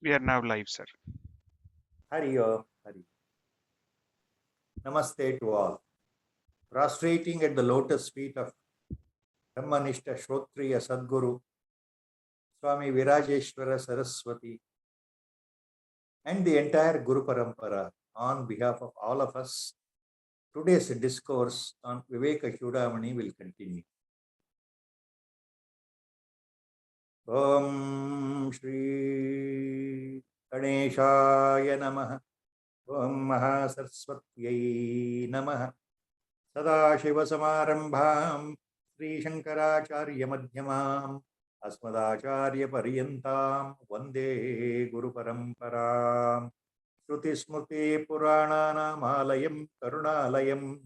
We are now live, sir. Hari Om, Hari. Namaste to all. Prostrating at the lotus feet of Brahmanishta Shrotriya Sadguru, Swami Virajeshwara Saraswati, and the entire Guru Parampara, on behalf of all of us, today's discourse on Viveka Chudamani will continue. Om Shri Ganeshaya Namaha. Om Mahasaraswatyai Namaha. Sadashivasamarambham Sri Shankaracharya Madhyamam Asmadacharya Paryantam Vande Guru Paramparam Shruti Smrti Purananam Alayam Karunalayam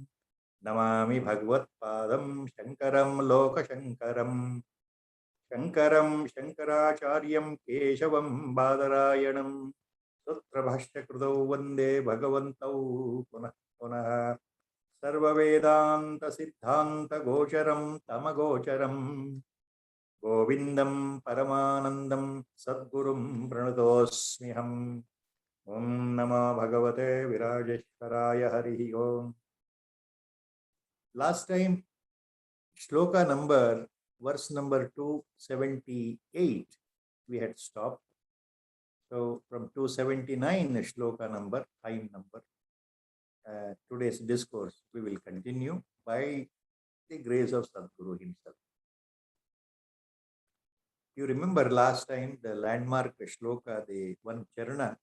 Namami Bhagavad Padam Shankaram Loka Shankaram Shankaram Shankaracharyam Keshavam Badarayanam Sutra Bhashya Krudau Vande Bhagavantau Punah Punah Sarva Vedanta Siddhanta Gocharam Tamagocharam Govindam Paramanandam Sadgurum Pranatosmiham. Om Nama Bhagavate Virajeshwaraya Harihi Om. Last time, shloka number, verse number 278, we had stopped. So from 279, shloka number, time number. Today's discourse we will continue by the grace of Sadguru himself. You remember last time the landmark shloka, the one charana,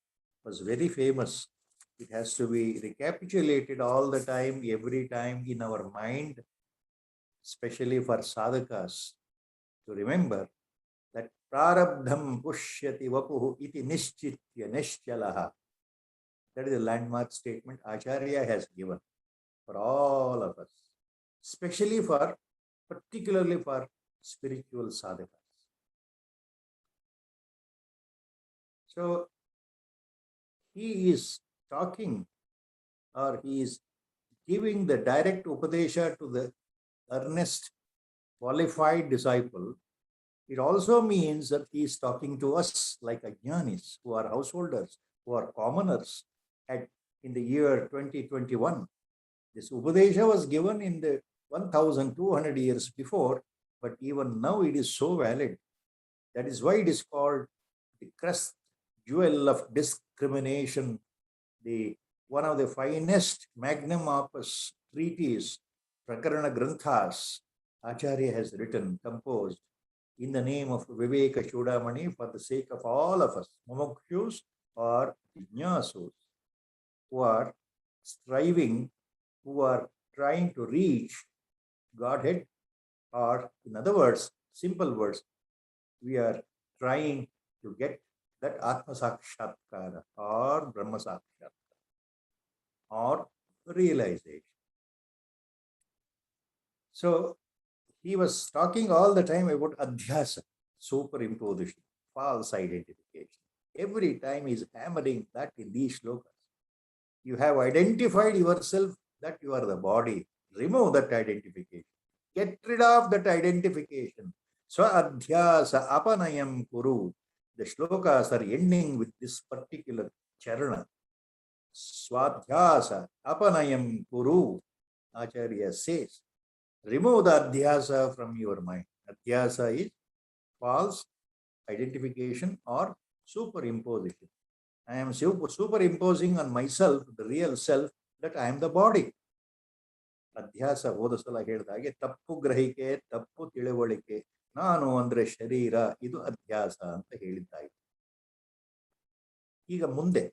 was very famous. It has to be recapitulated all the time, every time in our mind, especially for sadhakas, to remember that prarabdham pushyati vapuhu iti nishchitya nishchalaha. That is a landmark statement Acharya has given for all of us, particularly for spiritual sadhakas. So he is talking, or he is giving the direct upadesha to the earnest, qualified disciple. It also means that he is talking to us like ajnanis, who are householders, who are commoners in the year 2021. This Upadesha was given in the 1200 years before, but even now it is so valid. That is why it is called the crest jewel of discrimination, one of the finest magnum opus treatises, Prakarana Granthas, Acharya has written, composed in the name of Viveka Chudamani for the sake of all of us, mumukshus or jnyasus, who are striving, who are trying to reach Godhead, or in other words, simple words, we are trying to get that Atma Sakshatkara or Brahma Sakshatkara or realization. So he was talking all the time about adhyasa, superimposition, false identification. Every time he is hammering that in these shlokas. You have identified yourself that you are the body. Remove that identification. Get rid of that identification. Swadhyasa apanayam kuru. The shlokas are ending with this particular charana. Swadhyasa apanayam kuru. Acharya says, remove the adhyasa from your mind. Adhyasa is false identification or superimposition. I am superimposing on myself, the real self, that I am the body. Adhyasa hodasala ಹೇಳಿದಾಗೆ ತಪ್ಪು ಗ್ರಹಿಕೆ ತಪ್ಪು ತಿಳುವಳಿಕೆ ನಾನು ಅಂದ್ರೆ ಶರೀರ ಇದು ಅಧ್ಯಾಸ ಅಂತ ಹೇಳಿದ್ದಾಯಿತು. ಈಗ ಮುಂದೆ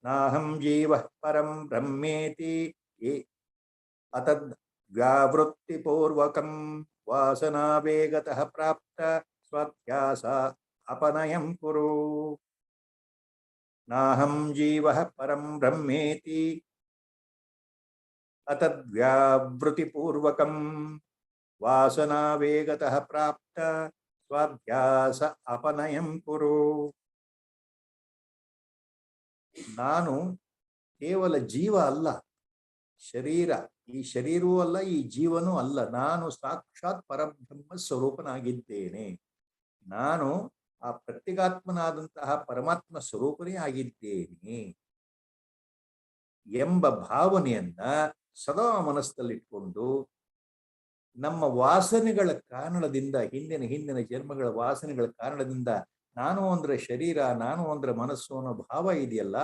ನಾಹಂ ಜೀವ ಪರಂ ಬ್ರಹ್ಮೇತಿ ಅತದ್ ವ್ಯಾವೃತ್ತಿ ಪೂರ್ವಕಂ ವಾಸನಾ ವೇಗತಃ ಪ್ರಾಪ್ತ ಸ್ವಾಧ್ಯಾಸ ಅಪನಯಂ ಕುರು. ನಾಹಂ ಜೀವ ಪರಂ ಬ್ರಹ್ಮೇತಿ ಅತದ್ವ್ಯಾವೃತಿಪೂರ್ವಕಂ ವಾಸನಾ ವೇಗತಃ ಪ್ರಾಪ್ತ ಸ್ವಾಧ್ಯಾಸ ಅಪನಯಂ ಕುರು. ನಾನು ಕೇವಲ ಜೀವ ಅಲ್ಲ, ಶರೀರ, ಈ ಶರೀರವೂ ಅಲ್ಲ, ಈ ಜೀವನೂ ಅಲ್ಲ. ನಾನು ಸಾಕ್ಷಾತ್ ಪರಬ್ರಹ್ಮ ಸ್ವರೂಪನಾಗಿದ್ದೇನೆ. ನಾನು ಆ ಪ್ರತ್ಯಗಾತ್ಮನಾದಂತಹ ಪರಮಾತ್ಮ ಸ್ವರೂಪನೇ ಆಗಿದ್ದೇನೆ ಎಂಬ ಭಾವನೆಯನ್ನ ಸದಾ ಮನಸ್ಸಲ್ಲಿಟ್ಕೊಂಡು ನಮ್ಮ ವಾಸನೆಗಳ ಕಾರಣದಿಂದ ಹಿಂದಿನ ಜನ್ಮಗಳ ವಾಸನೆಗಳ ಕಾರಣದಿಂದ ನಾನು ಅಂದ್ರೆ ಶರೀರ, ನಾನು ಅಂದ್ರೆ ಮನಸ್ಸು ಅನ್ನೋ ಭಾವ ಇದೆಯಲ್ಲ,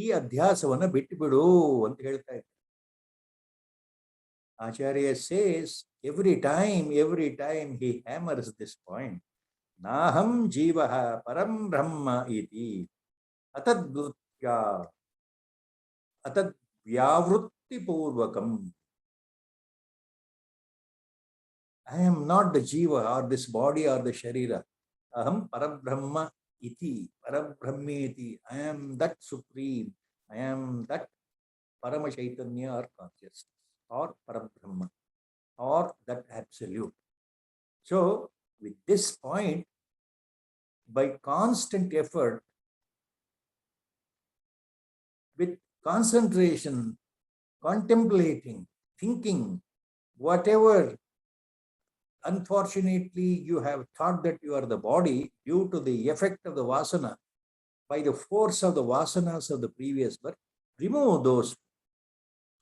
ಈ ಅಧ್ಯಾಸವನ್ನ ಬಿಟ್ಟು ಬಿಡು ಅಂತ ಹೇಳ್ತಾ ಇದ್ದಾರೆ. Acharya says every time he hammers this point, Naham Jivaha Param Brahma iti atad purvakam. I am not the Jiva or this body or the Sharira. Aham Parabrahma iti, Parabrahmi iti. I am that supreme. I am that Parama Chaitanya or consciousness or Parabrahma or that absolute. So, with this point, by constant effort, with concentration, contemplating, thinking, whatever unfortunately you have thought that you are the body due to the effect of the vasana, by the force of the vasanas of the previous birth, remove those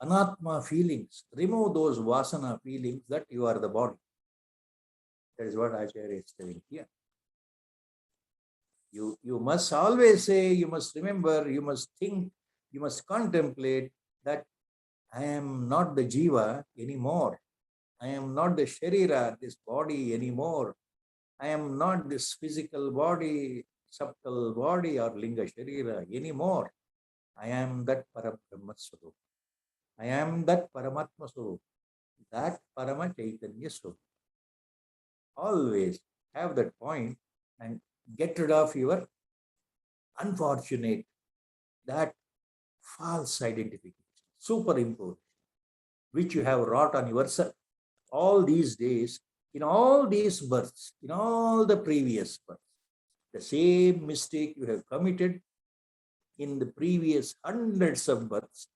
anatma feelings, remove those vasana feelings that you are the body. That is what Acharya is saying here. You must always say, you must remember, you must think, you must contemplate that I am not the Jiva anymore. I am not the Sharira, this body anymore. I am not this physical body, subtle body or Linga Sharira anymore. I am that Parabrahma Swarup. I am that Paramatma Swarup, that Parama Chaitanya Swarup. Always have that point and get rid of your unfortunate, that false identification, superimposition, which you have wrought on yourself all these days, in all these births, in all the previous births. The same mistake you have committed in the previous hundreds of births.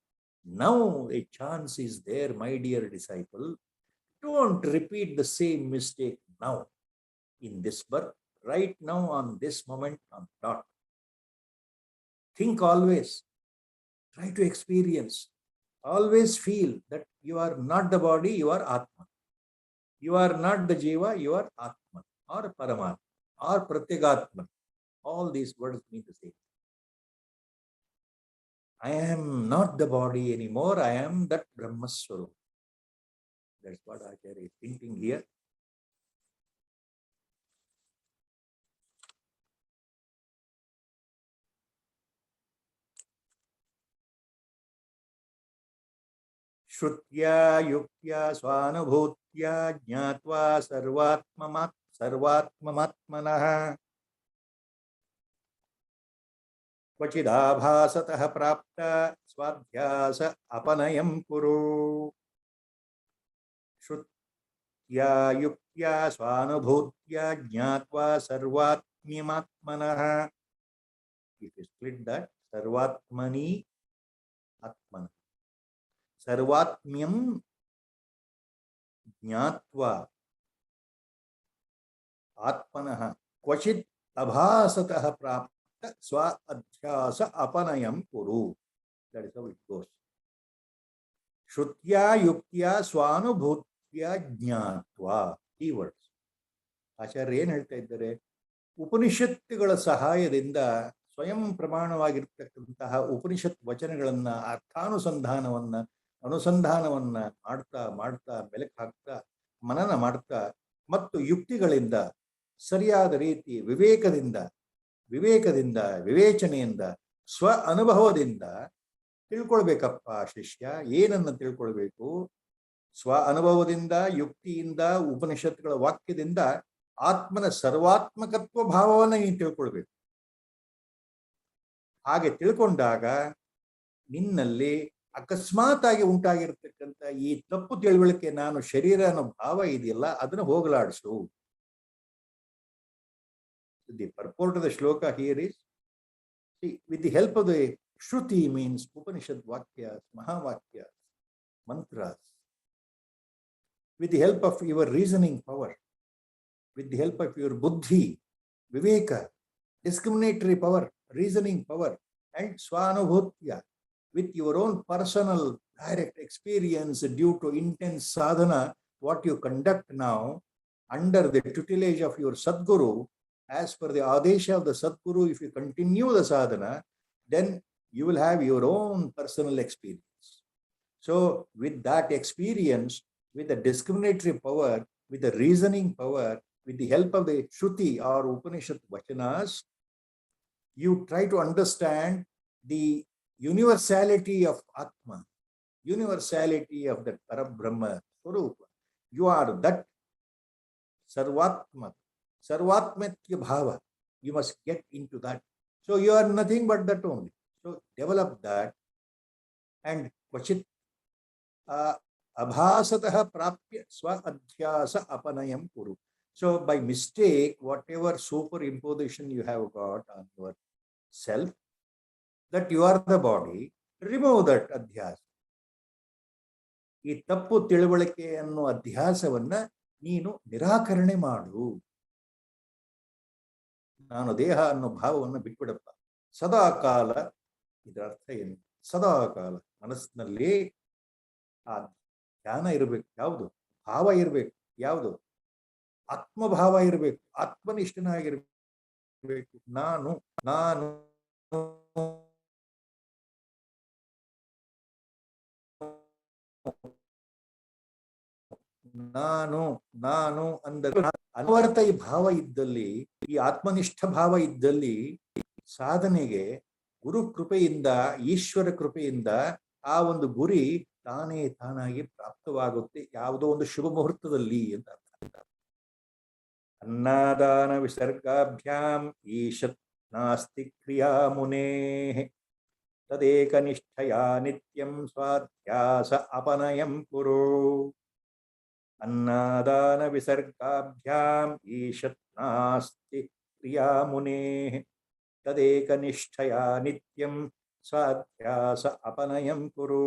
Now a chance is there, my dear disciple. Don't repeat the same mistake now, in this birth, right now, on this moment, on dot. Think always, try to experience, always feel that you are not the body, you are Atma. You are not the Jiva, you are Atma or Paramatma or Pratyagatma. All these words mean the same. I am not the body anymore, I am that Brahma Swarup. That's what Acharya is thinking here. Shrutya yuktya svanubhutya jnatva sarvatmamatmanah kvachidabhasatah prapta swadhyasa apanayam kuru. Shrutya yuktya svanubhutya jnatva sarvatmamatmanah. If you split that, sarvatmani atmana. Sarvatmyam jnatva atmanah kvachit abhasatah prapta swa adhyasa apanayam kuru. That is how it goes. Shrutya yuktya swanubhutya jnatva. Keywords. ಆಚಾರ್ಯ ಏನ್ ಹೇಳ್ತಾ ಇದ್ದಾರೆ? ಉಪನಿಷತ್ತುಗಳ ಸಹಾಯದಿಂದ ಸ್ವಯಂ ಪ್ರಮಾಣವಾಗಿರ್ತಕ್ಕಂತಹ ಉಪನಿಷತ್ ವಚನಗಳನ್ನ ಅನುಸಂಧಾನವನ್ನ ಮಾಡ್ತಾ ಮೆಲುಕು ಹಾಕ್ತಾ ಮನನ ಮಾಡ್ತಾ ಮತ್ತು ಯುಕ್ತಿಗಳಿಂದ ಸರಿಯಾದ ರೀತಿ ವಿವೇಕದಿಂದ ವಿವೇಚನೆಯಿಂದ ಸ್ವ ಅನುಭವದಿಂದ ತಿಳ್ಕೊಳ್ಬೇಕಪ್ಪ ಶಿಷ್ಯ. ಏನನ್ನ ತಿಳ್ಕೊಳ್ಬೇಕು? ಸ್ವ ಅನುಭವದಿಂದ, ಯುಕ್ತಿಯಿಂದ, ಉಪನಿಷತ್ತುಗಳ ವಾಕ್ಯದಿಂದ ಆತ್ಮನ ಸರ್ವಾತ್ಮಕತ್ವ ಭಾವವನ್ನು ನೀನು ತಿಳ್ಕೊಳ್ಬೇಕು. ಹಾಗೆ ತಿಳ್ಕೊಂಡಾಗ ನಿನ್ನಲ್ಲಿ ಅಕಸ್ಮಾತ್ ಆಗಿ ಉಂಟಾಗಿರ್ತಕ್ಕಂಥ ಈ ತಪ್ಪು ತಿಳುವಳಿಕೆ, ನಾನು ಶರೀರ ಅನ್ನೋ ಭಾವ ಇದೆಯಲ್ಲ, ಅದನ್ನು ಹೋಗಲಾಡಿಸು. ದಿ ಪರ್ಪೋರ್ಟ್ ಆಫ್ ದ ಶ್ಲೋಕ here is, with the help of the Shruti means Upanishad Vakyas, Mahavakyas, mantras, with the help of your reasoning power, with the help of your buddhi, Viveka, discriminatory power, reasoning power, and Swanubhutya, with your own personal direct experience due to intense sadhana, what you conduct now under the tutelage of your Sadguru, as per the Adesha of the Sadguru, if you continue the sadhana, then you will have your own personal experience. So, with that experience, with the discriminatory power, with the reasoning power, with the help of the Shruti or Upanishad Vachanas, you try to understand the universality of Atma, universality of the Parabrahma Swarupa. You are that Sarvatma, Sarvatmatya Bhava. You must get into that. So you are nothing but that only. So develop that and Kvachit Abhasatah Prapya Swa Adhyasa Apanayam Kuru. So by mistake, whatever superimposition you have got on your self, that you are the body, remove that adhyasa. ಈ ತಪ್ಪು ತಿಳುವಳಿಕೆ ಅನ್ನೋ ಅಧ್ಯಾಸವನ್ನ ನೀನು ನಿರಾಕರಣೆ ಮಾಡು. ನಾನು ದೇಹ ಅನ್ನೋ ಭಾವವನ್ನು ಬಿಟ್ಬಿಡಪ್ಪ. ಸದಾ ಕಾಲ, ಇದರ ಅರ್ಥ ಏನು? ಸದಾ ಕಾಲ ಮನಸ್ಸಿನಲ್ಲಿ ಆ ಧ್ಯಾನ ಇರಬೇಕು. ಯಾವುದು? ಭಾವ ಇರಬೇಕು. ಯಾವುದು? ಆತ್ಮಭಾವ ಇರಬೇಕು. ಆತ್ಮನಿಷ್ಠನಾಗಿರ್ಬೇಕು. ನಾನು ನಾನು ನಾನು ನಾನು ಅಂದರೆ ಅನ್ವರ್ಥ ಈ ಭಾವ ಇದ್ದಲ್ಲಿ, ಈ ಆತ್ಮನಿಷ್ಠ ಭಾವ ಇದ್ದಲ್ಲಿ ಸಾಧನೆಗೆ ಗುರು ಕೃಪೆಯಿಂದ, ಈಶ್ವರ ಕೃಪೆಯಿಂದ ಆ ಒಂದು ಗುರಿ ತಾನೇ ತಾನಾಗಿ ಪ್ರಾಪ್ತವಾಗುತ್ತೆ ಯಾವುದೋ ಒಂದು ಶುಭ ಮುಹೂರ್ತದಲ್ಲಿ ಅಂತ ಅರ್ಥ. ಅನ್ನದಾನ ವಿಸರ್ಗಾಭ್ಯಾಂ ಈಶತ್ ನಾಸ್ತಿ ಕ್ರಿಯಾ ಮುನೇ ತದೇಕನಿಷ್ಠಯಾ ನಿತ್ಯಂ ಸ್ವಾಧ್ಯಾಸ ಅಪನಯಂ ಕುರು. ಅನ್ನದಾನ ವಿಸರ್ಗಾಭ್ಯಾಂ ಈಶತ್ ನಾಸ್ತಿ ಕ್ರಿಯಾ ಮುನೇ ತದೇಕನಿಷ್ಠಯಾ ನಿತ್ಯಂ ಸ್ವಾಧ್ಯಾಸ ಅಪನಯಂ ಕುರು.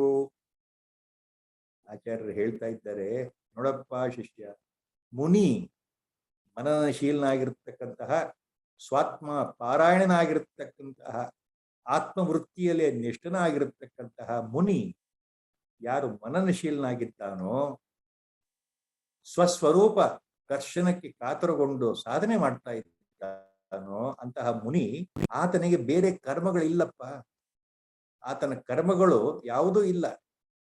ಆಚಾರ್ಯರು ಹೇಳ್ತಾ ಇದ್ದಾರೆ, ನೋಡಪ್ಪ ಶಿಷ್ಯ, ಮುನಿ ಮನನಶೀಲನಾಗಿರ್ತಕ್ಕಂತಹ, ಸ್ವಾತ್ಮ ಪಾರಾಯಣನಾಗಿರ್ತಕ್ಕಂತಹ, ಆತ್ಮವೃತ್ತಿಯಲ್ಲಿ ನಿಷ್ಠನಾಗಿರ್ತಕ್ಕಂತಹ ಮುನಿ ಯಾರು ಮನನಶೀಲನಾಗಿದ್ದಾನೋ, ಸ್ವಸ್ವರೂಪ ದರ್ಶನಕ್ಕೆ ಕಾತರಗೊಂಡು ಸಾಧನೆ ಮಾಡ್ತಾ ಇದ್ದಾನೋ ಅಂತಹ ಮುನಿ, ಆತನಿಗೆ ಬೇರೆ ಕರ್ಮಗಳಿಲ್ಲಪ್ಪ. ಆತನ ಕರ್ಮಗಳು ಯಾವುದೂ ಇಲ್ಲ.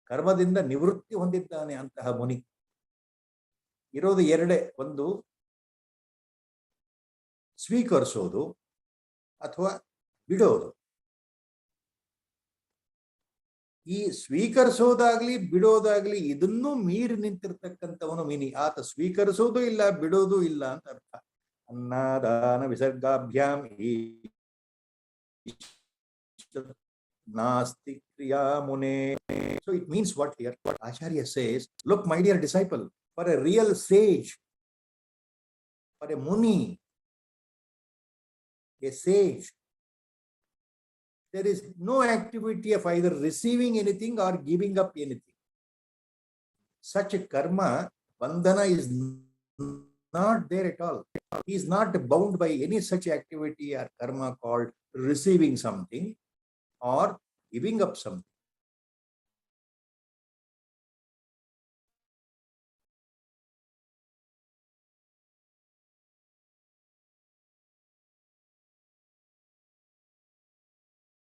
ಕರ್ಮದಿಂದ ನಿವೃತ್ತಿ ಹೊಂದಿದ್ದಾನೆ ಅಂತಹ ಮುನಿ. ಇರೋದು ಎರಡೇ, ಒಂದು ಸ್ವೀಕರಿಸೋದು ಅಥವಾ ಬಿಡೋದು. ಈ ಸ್ವೀಕರಿಸೋದಾಗ್ಲಿ ಬಿಡೋದಾಗ್ಲಿ ಇದನ್ನೂ ಮೀರಿ ನಿಂತಿರ್ತಕ್ಕಂಥವನು ಮಿನಿ. ಆತ ಸ್ವೀಕರಿಸೋದು ಇಲ್ಲ, ಬಿಡೋದು ಇಲ್ಲ ಅಂತ ಅರ್ಥ. ಅನ್ನದಾನ ವಿಸರ್ಗಾಭ್ಯಾಂ ನಾಸ್ತಿ ಕ್ರಿಯಾ ಮುನೇ. So it means what here? What Acharya says, look, my dear disciple, for a real sage, for a muni, a sage, there is no activity of either receiving anything or giving up anything. Such a karma, bandhana is not there at all. He is not bound by any such activity or karma called receiving something or giving up something.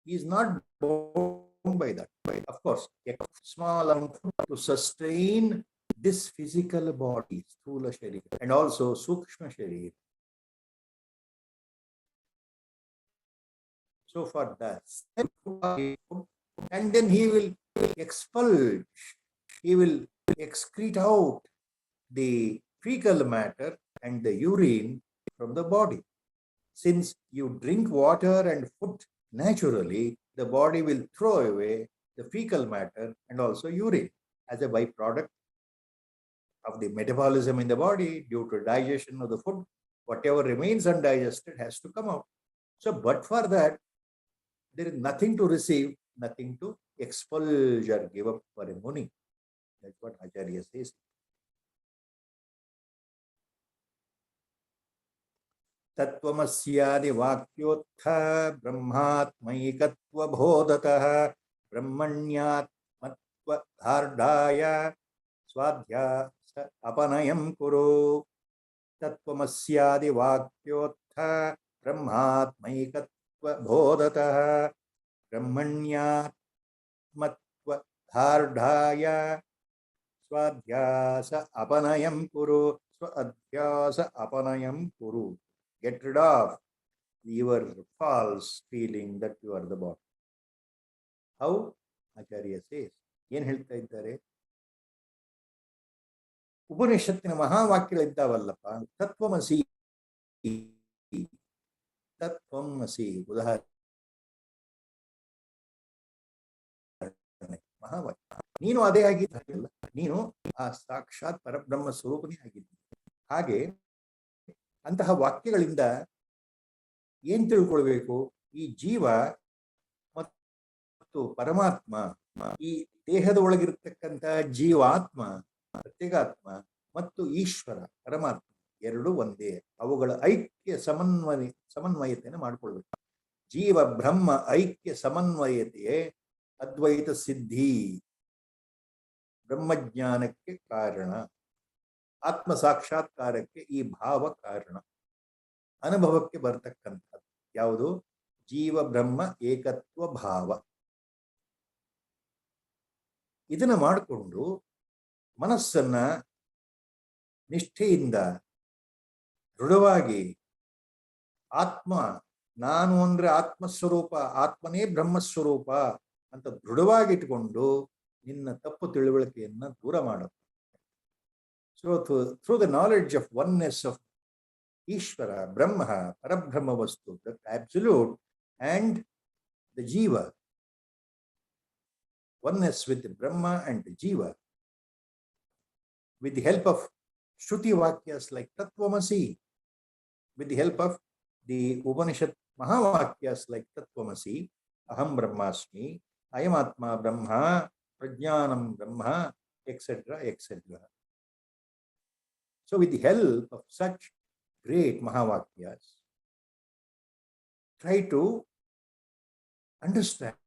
He is not bound by that. Of course, a small amount to sustain this physical body, Sthula Sharira, and also Sukshma Sharira. So for that, and then he will expulge, he will excrete out the fecal matter and the urine from the body. Since you drink water and food naturally, the body will throw away the fecal matter and also urine as a byproduct of the metabolism in the body. Due to digestion of the food, whatever remains undigested has to come out. So, but for that, there is nothing to receive, nothing to expulge or give up for a muni. That's what Acharya says. तत्त्वमस्यादि वाक्योत्थ ब्रह्मात्मैकत्वबोधतः ब्रह्मण्यात्मत्वधार्ढाय स्वाध्यास अपनयं कुरु। तत्त्वमस्यादि वाक्योत्थ ब्रह्मात्मैकत्वबोधतः ब्रह्मण्यात्मत्वधार्ढाय स्वाध्यास अपनयं कुरु। स्वाध्यास अपनयं कुरु. Get rid of your false feeling that you are the body. How? Acharya says. ಏನು ಹೇಳ್ತಾ ಇದ್ದಾರೆ? ಉಪನಿಷತ್ತಿನ ಮಹಾವಾಕ್ಯಗಳಿದ್ದಾವಲ್ಲಪ್ಪ, ತತ್ವಮಸಿ ತತ್ವಮಸಿ ಉದಾಹರಣೆ ಮಹಾವಾಕ್ಯ. ನೀನು ಅದೇ ಆಗಿದ್ದಲ್ಲ, ನೀನು ಆ ಸಾಕ್ಷಾತ್ ಪರಬ್ರಹ್ಮ ಸ್ವರೂಪನೇ ಆಗಿದ್ದ. ಹಾಗೆ ಅಂತಹ ವಾಕ್ಯಗಳಿಂದ ಏನ್ ತಿಳ್ಕೊಳ್ಬೇಕು? ಈ ಜೀವ ಮತ್ತು ಪರಮಾತ್ಮ, ಈ ದೇಹದ ಒಳಗಿರ್ತಕ್ಕಂಥ ಜೀವಾತ್ಮ, ಪ್ರತ್ಯೇಗಾತ್ಮ ಮತ್ತು ಈಶ್ವರ ಪರಮಾತ್ಮ ಎರಡು ಒಂದೇ. ಅವುಗಳ ಐಕ್ಯ ಸಮನ್ವಯತೆಯನ್ನು ಮಾಡಿಕೊಳ್ಬೇಕು. ಜೀವ ಬ್ರಹ್ಮ ಐಕ್ಯ ಸಮನ್ವಯತೆಯೇ ಅದ್ವೈತ ಸಿದ್ಧಿ, ಬ್ರಹ್ಮಜ್ಞಾನಕ್ಕೆ ಕಾರಣ, ಆತ್ಮ ಸಾಕ್ಷಾತ್ಕಾರಕ್ಕೆ ಈ ಭಾವ ಕಾರಣ, ಅನುಭವಕ್ಕೆ ಬರ್ತಕ್ಕಂಥದ್ದು ಯಾವುದು? ಜೀವ ಬ್ರಹ್ಮ ಏಕತ್ವ ಭಾವ. ಇದನ್ನ ಮಾಡಿಕೊಂಡು ಮನಸ್ಸನ್ನ ನಿಷ್ಠೆಯಿಂದ ದೃಢವಾಗಿ ಆತ್ಮ ನಾನು ಅಂದ್ರೆ ಆತ್ಮಸ್ವರೂಪ, ಆತ್ಮನೇ ಬ್ರಹ್ಮಸ್ವರೂಪ ಅಂತ ದೃಢವಾಗಿಟ್ಕೊಂಡು ನಿನ್ನ ತಪ್ಪು ತಿಳುವಳಿಕೆಯನ್ನ ದೂರ ಮಾಡುತ್ತೆ. So through the knowledge of oneness of Ishvara, Brahma, Parabrahma Vastu, the absolute, and the Jiva, oneness with the Brahma and the Jiva, with the help of Shruti Vakyas like Tattvamasi, with the help of the Upanishad Mahavakyas like Tattvamasi, Aham Brahmasmi, Ayam Atma Brahma, Prajnanam Brahma, etc., etc. So with the help of such great Mahavakyas, try to understand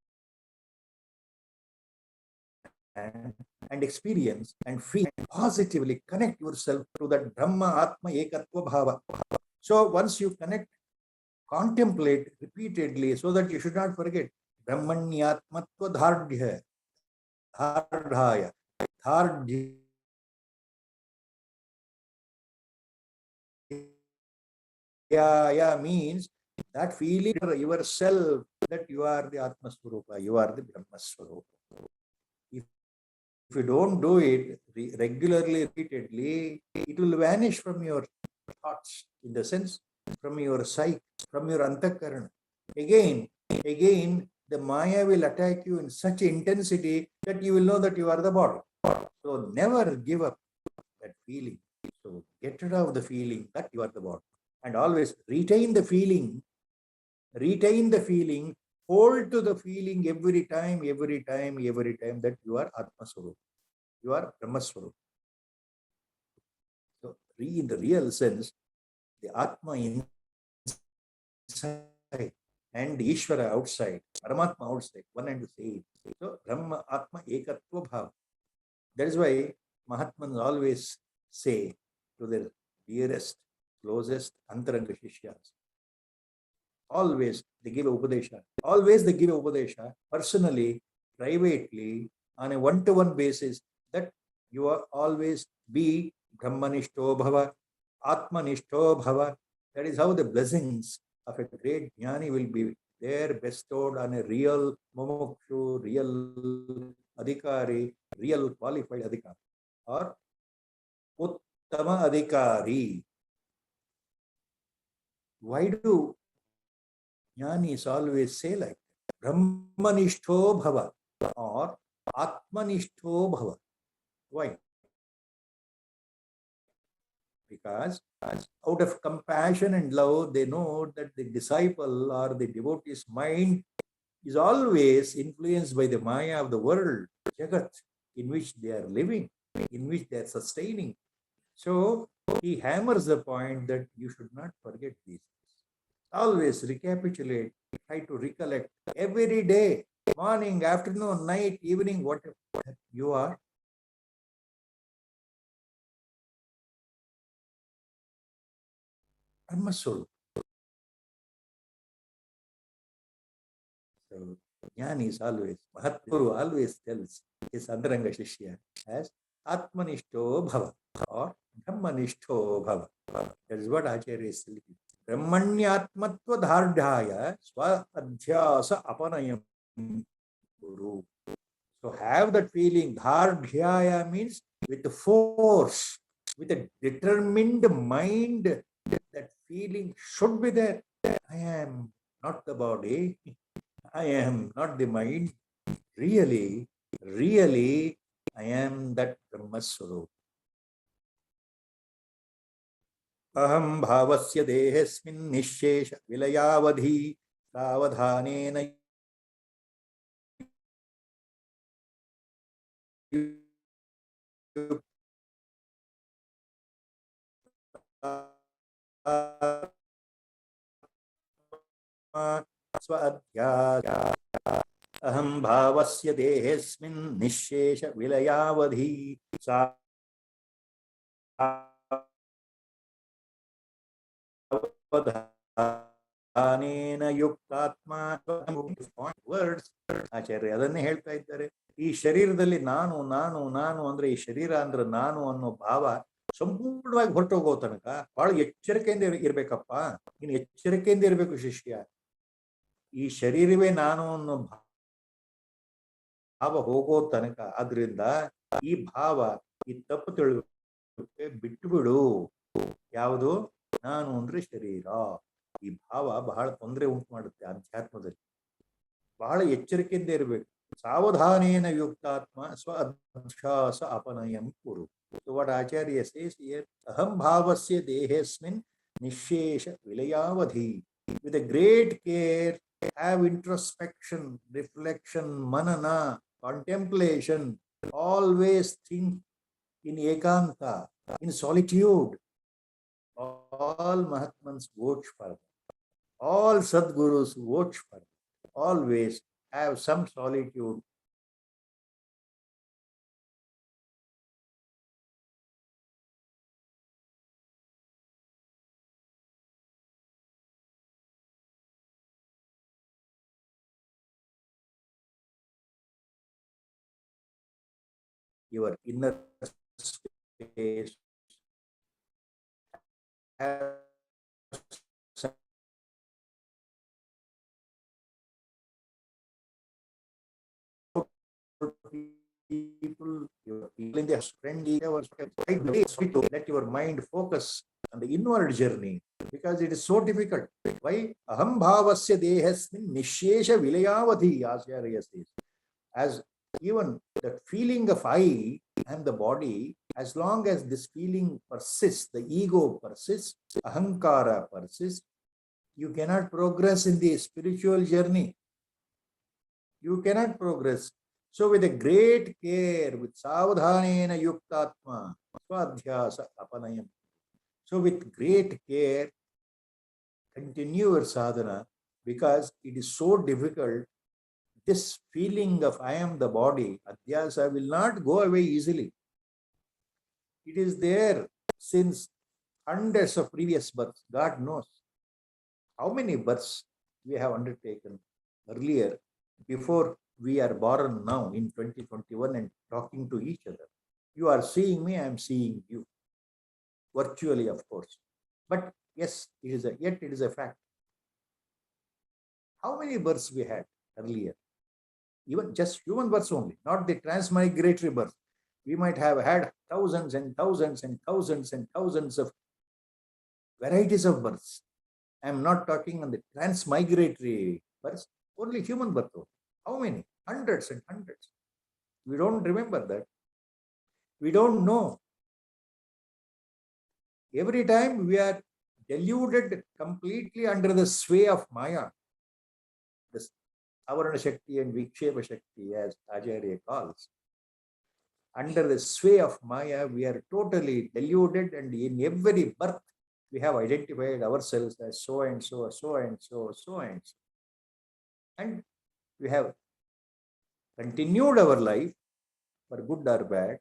and experience and feel and positively connect yourself to that Brahma Atma Ekatva Bhava. So once you connect, contemplate repeatedly so that you should not forget Brahmanyatmatva Dhardhya, Dhardhaya, Dhardhya means that feeling yourself that you are the Atma Swarupa, you are the Brahma Swarupa. If you don't do it regularly, repeatedly, it will vanish from your thoughts, in the sense, from your psyche, from your antakarana. Again, the Maya will attack you in such intensity that you will know that you are the body. So never give up that feeling. So get rid of the feeling that you are the body. And always retain the feeling, hold to the feeling every time that you are Atma Swarupa, you are Brahma Swarupa. So in the real sense, the Atma inside and the Ishvara outside, Paramatma outside, one and the same. So Brahma Atma Ekatva Bhava. That is why Mahatmas always say to their dearest, closest Antaranga Shishyas, always they give Upadesha. Personally, privately, on a one-to-one basis, that you are always be Brahmanishto Bhava, Atmanishto Bhava. That is how the blessings of a great Jnani will be there, bestowed on a real Mumukshu, real Adhikari, real qualified Adhikari, or Uttama Adhikari. Why do Jnanis always say like Brahmanishto Bhava or Atmanishto Bhava? Why? Because out of compassion and love, they know that the disciple or the devotee's mind is always influenced by the Maya of the world, Jagat, in which they are living, in which they are sustaining. So he hammers the point that you should not forget this. Always recapitulate, try to recollect every day, morning, afternoon, night, evening, whatever you are. Brahmaswarup. So Jnani is always, Mahatguru always tells his Antaranga Shishya as Atmanishto Bhava or Brahmanishto Bhava. That is what Acharya is telling you. Brahmanyatmatva dhardhaya swa adhyasa apanayam guru. So have that feeling. Dhardhyaya means with force, with a determined mind. That feeling should be there. I am not the body. I am not the mind. Really, really, I am that Brahmaswarup. Aham bhavasya dehesmin nishesha vilayavadhi savadhanena swadhyaya aham bhavasya dehesmin nishesha vilayavadhi savadhanena yuktatma words ಆಚಾರ್ಯ ಅದನ್ನೇ ಹೇಳ್ತಾ ಇದ್ದಾರೆ. ಈ ಶರೀರದಲ್ಲಿ ನಾನು ನಾನು ನಾನು ಅಂದ್ರೆ ಈ ಶರೀರ ಅಂದ್ರೆ ನಾನು ಅನ್ನೋ ಭಾವ ಸಂಪೂರ್ಣವಾಗಿ ಹೊರಟೋಗೋ ತನಕ ಬಹಳ ಎಚ್ಚರಿಕೆಯಿಂದ ಇರ್ಬೇಕಪ್ಪ. ನೀನು ಎಚ್ಚರಿಕೆಯಿಂದ ಇರ್ಬೇಕು ಶಿಷ್ಯ. ಈ ಶರೀರವೇ ನಾನು ಅನ್ನೋ ಭಾವ ಹೋಗೋ ತನಕ, ಆದ್ರಿಂದ ಈ ಭಾವ, ಈ ತಪ್ಪು ತಿಳುವಳಿಕೆ ಬಿಟ್ಟು ಬಿಡು. ಯಾವುದು? ನಾನು ಅಂದ್ರೆ ಶರೀರ. ಈ ಭಾವ ಬಹಳ ತೊಂದರೆ ಉಂಟು ಮಾಡುತ್ತೆ ಅಧ್ಯಾತ್ಮದಲ್ಲಿ. ಬಹಳ ಎಚ್ಚರಿಕೆಯಿಂದ ಇರಬೇಕು. ಸಾವಧಾನೇನ ಯುಕ್ತಾತ್ಮ ಸ್ವ ಅಧ್ಯಾಸ ಅಪನಯಂ ಕುರು. So what Acharya says here, aham bhavasya dehesmin nishesha vilayavadhi. With a great care, have introspection, reflection, manana, contemplation. Always think in ekanta, in solitude. All Mahatmans watch for them. All Sadgurus watch for them. Always have some solitude. Your inner space. Have some people, your people in their friendly, let your mind focus on the inward journey, because it is so difficult. Why? Aham bhavasya dehasmin nishesha vilayavadhi, Acharya says. As even that feeling of I am the body, as long as this feeling persists, the ego persists, ahankara persists, you cannot progress in the spiritual journey. You cannot progress. So with a great care, with savadhanena yuktatma, swadhyasa apanayam. So with great care, continue your sadhana, because it is so difficult. This feeling of I am the body, adhyasa, will not go away easily. It is there since hundreds of previous births. God knows how many births we have undertaken earlier, before we are born now in 2021 and talking to each other. You are seeing me, I am seeing you. Virtually, of course. But yes, yet it is a fact. How many births we had earlier? Even just human births only, not the transmigratory birth. We might have had thousands and thousands and thousands and thousands of varieties of births. I am not talking on the transmigratory births, only human birth. How many? Hundreds and hundreds. We don't remember that. We don't know. Every time we are deluded completely under the sway of Maya, this Avarana Shakti and Vikshepa Shakti, as Acharya calls. Under the sway of Maya, we are totally deluded, and in every birth, we have identified ourselves as so and so, so and so, so and so. And we have continued our life for good or bad,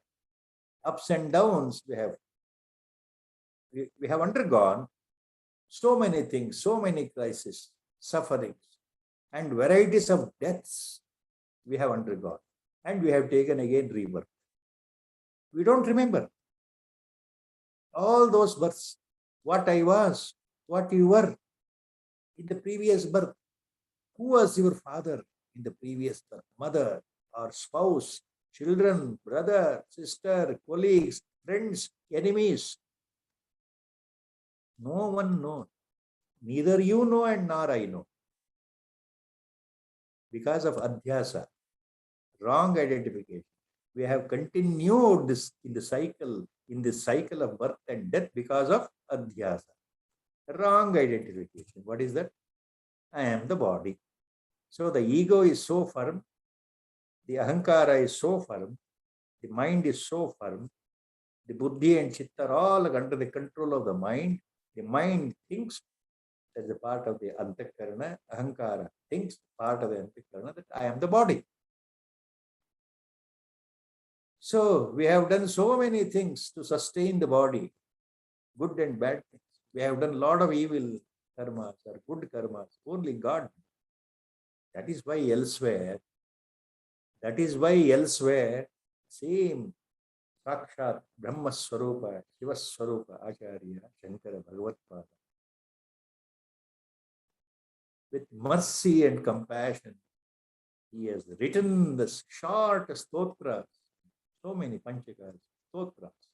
ups and downs we have undergone so many things, so many crises, sufferings, and varieties of deaths we have undergone. And we have taken again rebirth. We don't remember all those births, what I was, what you were in the previous birth. Who was your father in the previous birth? Mother or spouse, children, brother, sister, colleagues, friends, enemies. No one knows. Neither you know and nor I know. Because of adhyasa, wrong identification. We have continued this in this cycle of birth and death because of adhyasa. Wrong identification. What is that? I am the body. So the ego is so firm, the ahankara is so firm, the mind is so firm, the buddhi and chitta are all under the control of the mind. The mind thinks as a part of the antakarana, ahankara thinks part of the antakarana that I am the body. So we have done so many things to sustain the body, good and bad things. We have done a lot of evil karmas or good karmas, only God. That is why elsewhere, same Sakshat Brahma Swarupa, Shiva Swarupa, Acharya, Shankara Bhagavatpada, with mercy and compassion, he has written the short stotras, so many panchakas, stotras.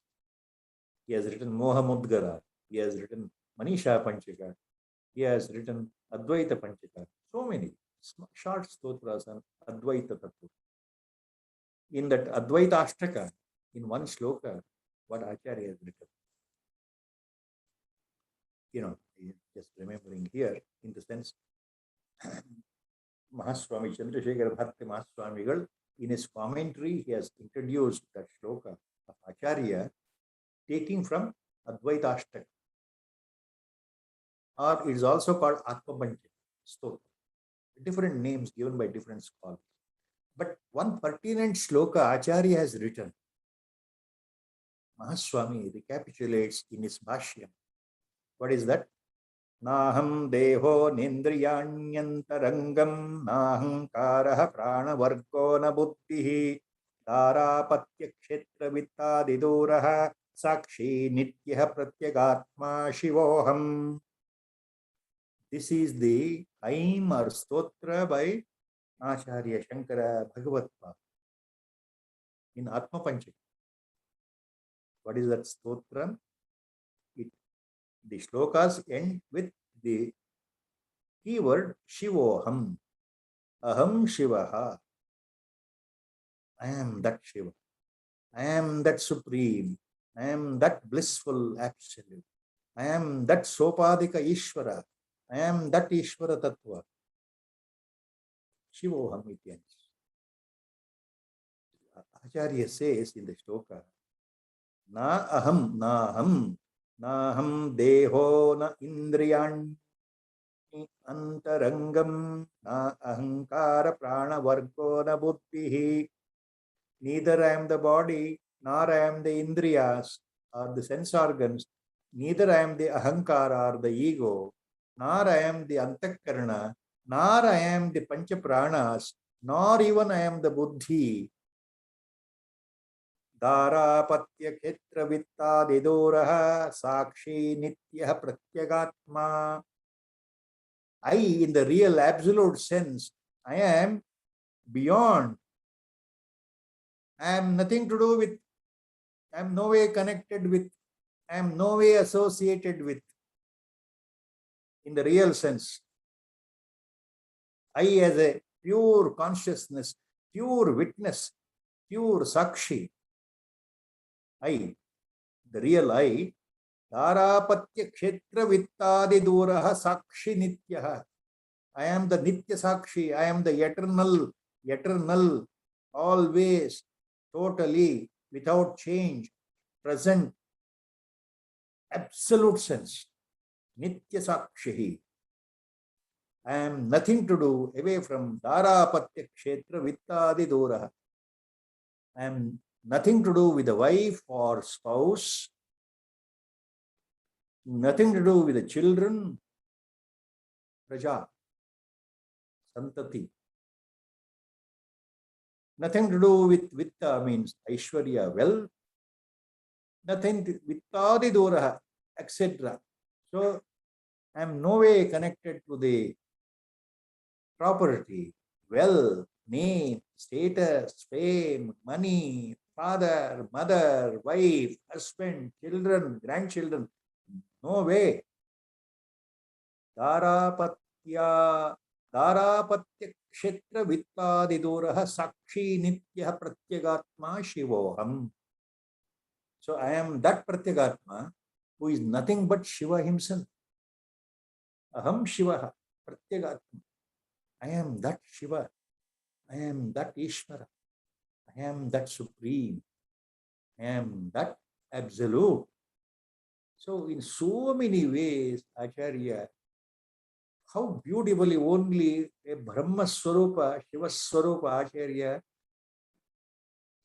He has written Mohamudgara, he has written Manisha Panchaka, he has written Advaita Panchaka, so many short stotras on Advaita Tattva. In that Advaita Ashtaka, in one shloka, what Acharya has written. Just remembering here, in the sense, Mahaswami Chandrasekhar Bharti Mahaswamigal, in his commentary, he has introduced that shloka of Acharya, taking from Advaita Ashtaka. Or it is also called Atmapancha Stotra. Different names given by different scholars. But one pertinent shloka Acharya has written, Mahaswami recapitulates in his Bhashyam. What is that? Naham deho nindriyanyantarangam nahankaraha pranavargo na buddhihi dharapatya kshetra vittadiduraha sakshi nityaha pratyagatma shivoham. This is the hymn or stotra by Acharya Shankara Bhagavatpada in Atma Panchaka. What is that stotra? The shlokas end with the keyword Shivoham. Aham Shivaha. I am that Shiva. I am that Supreme. I am that blissful Absolute. I am that Sopadika Ishvara. I am that Ishvara Tattva. Shivoham Ityan. Acharya says in the shloka, Na aham, na aham, na aham deho na indriyan antarangam na ahankara prana vargo na buddhihi. Neither I am the body, nor I am the indriyas or the sense organs, neither I am the ahankara or the ego, nor I am the antakarana, nor I am the pancha pranas, nor even I am the buddhi. Dharapatya khetra vittadiduraha sakshi nityaha pratyagatma. I, in the real absolute sense, I am beyond. I am nothing to do with, I am no way connected with, I am no way associated with. In the real sense, I as a pure consciousness, pure witness, pure sakshi, I, the real I, Dharapatya kshetra vittadi duraha sakshi nityaha. I am the nitya sakshi, I am the eternal, always, totally, without change, present, absolute sense. Nitya Sakshi. I am nothing to do away from Dharapatya Kshetra Vittadi Dora. I am nothing to do with the wife or spouse, nothing to do with the children, Praja, Santati. Nothing to do with Vitta means Aishwarya, wealth. Nothing to Vittadi Dora, etc. So I am no way connected to the property, wealth, name, status, fame, money, father, mother, wife, husband, children, grandchildren. No way. Dharapatya, Dharapatya Kshetra Vittadiduraha Sakshi Nitya Pratyagatma Shivoham. So I am that Pratyagatma who is nothing but Shiva himself. Aham Shiva Pratyagatma. I am that Shiva. I am that Ishvara. I am that supreme. I am that absolute. So in so many ways, Acharya, how beautifully only a Brahma Swarupa, Shiva Swarupa, Acharya.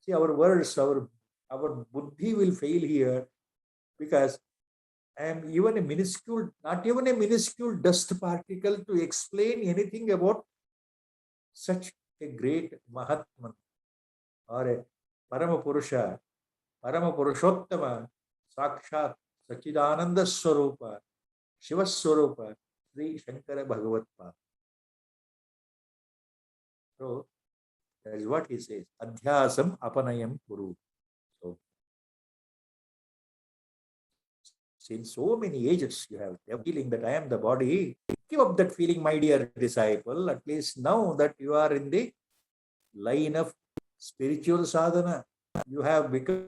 See, our words, our buddhi will fail here because I am even a minuscule, not even a minuscule dust particle to explain anything about such a great Mahatman or a Parama Purusha, Parama Purushottama, Sakshat, Sachidananda Swarupa, Shiva Swarupa, Sri Shankara Bhagavatpa. So that is what he says. Adhyasam apanayam kuru. So since so many ages you have a feeling that I am the body, give up that feeling, my dear disciple. At least now that you are in the line of spiritual sadhana, you have become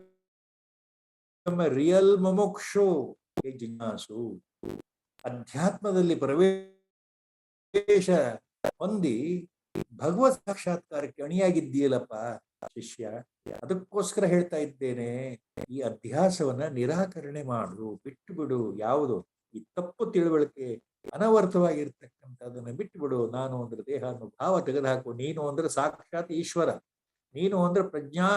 a real mumukshu, a jinnasu. ಅಧ್ಯಾತ್ಮದಲ್ಲಿ ಪ್ರವೇಶ ಹೊಂದಿ ಭಗವತ್ ಸಾಕ್ಷಾತ್ಕಾರಕ್ಕೆ ಅಣಿಯಾಗಿದ್ದೀಯಲ್ಲಪ್ಪ ಶಿಷ್ಯ, ಅದಕ್ಕೋಸ್ಕರ ಹೇಳ್ತಾ ಇದ್ದೇನೆ, ಈ ಅಧ್ಯಾಸವನ್ನ ನಿರಾಕರಣೆ ಮಾಡು, ಬಿಟ್ಟು ಬಿಡು. ಯಾವುದು ಈ ತಪ್ಪು ತಿಳುವಳಿಕೆ ಅನವರ್ಥವಾಗಿರ್ತಕ್ಕಂಥದನ್ನ ಬಿಟ್ಟು ಬಿಡು. ನಾನು ಅಂದ್ರೆ ದೇಹ ಅನ್ನೋ ಭಾವ ತೆಗೆದುಹಾಕು. ನೀನು ಅಂದ್ರೆ ಸಾಕ್ಷಾತ್ ಈಶ್ವರ, ನೀನು ಅಂದ್ರೆ ಪ್ರಜ್ಞಾ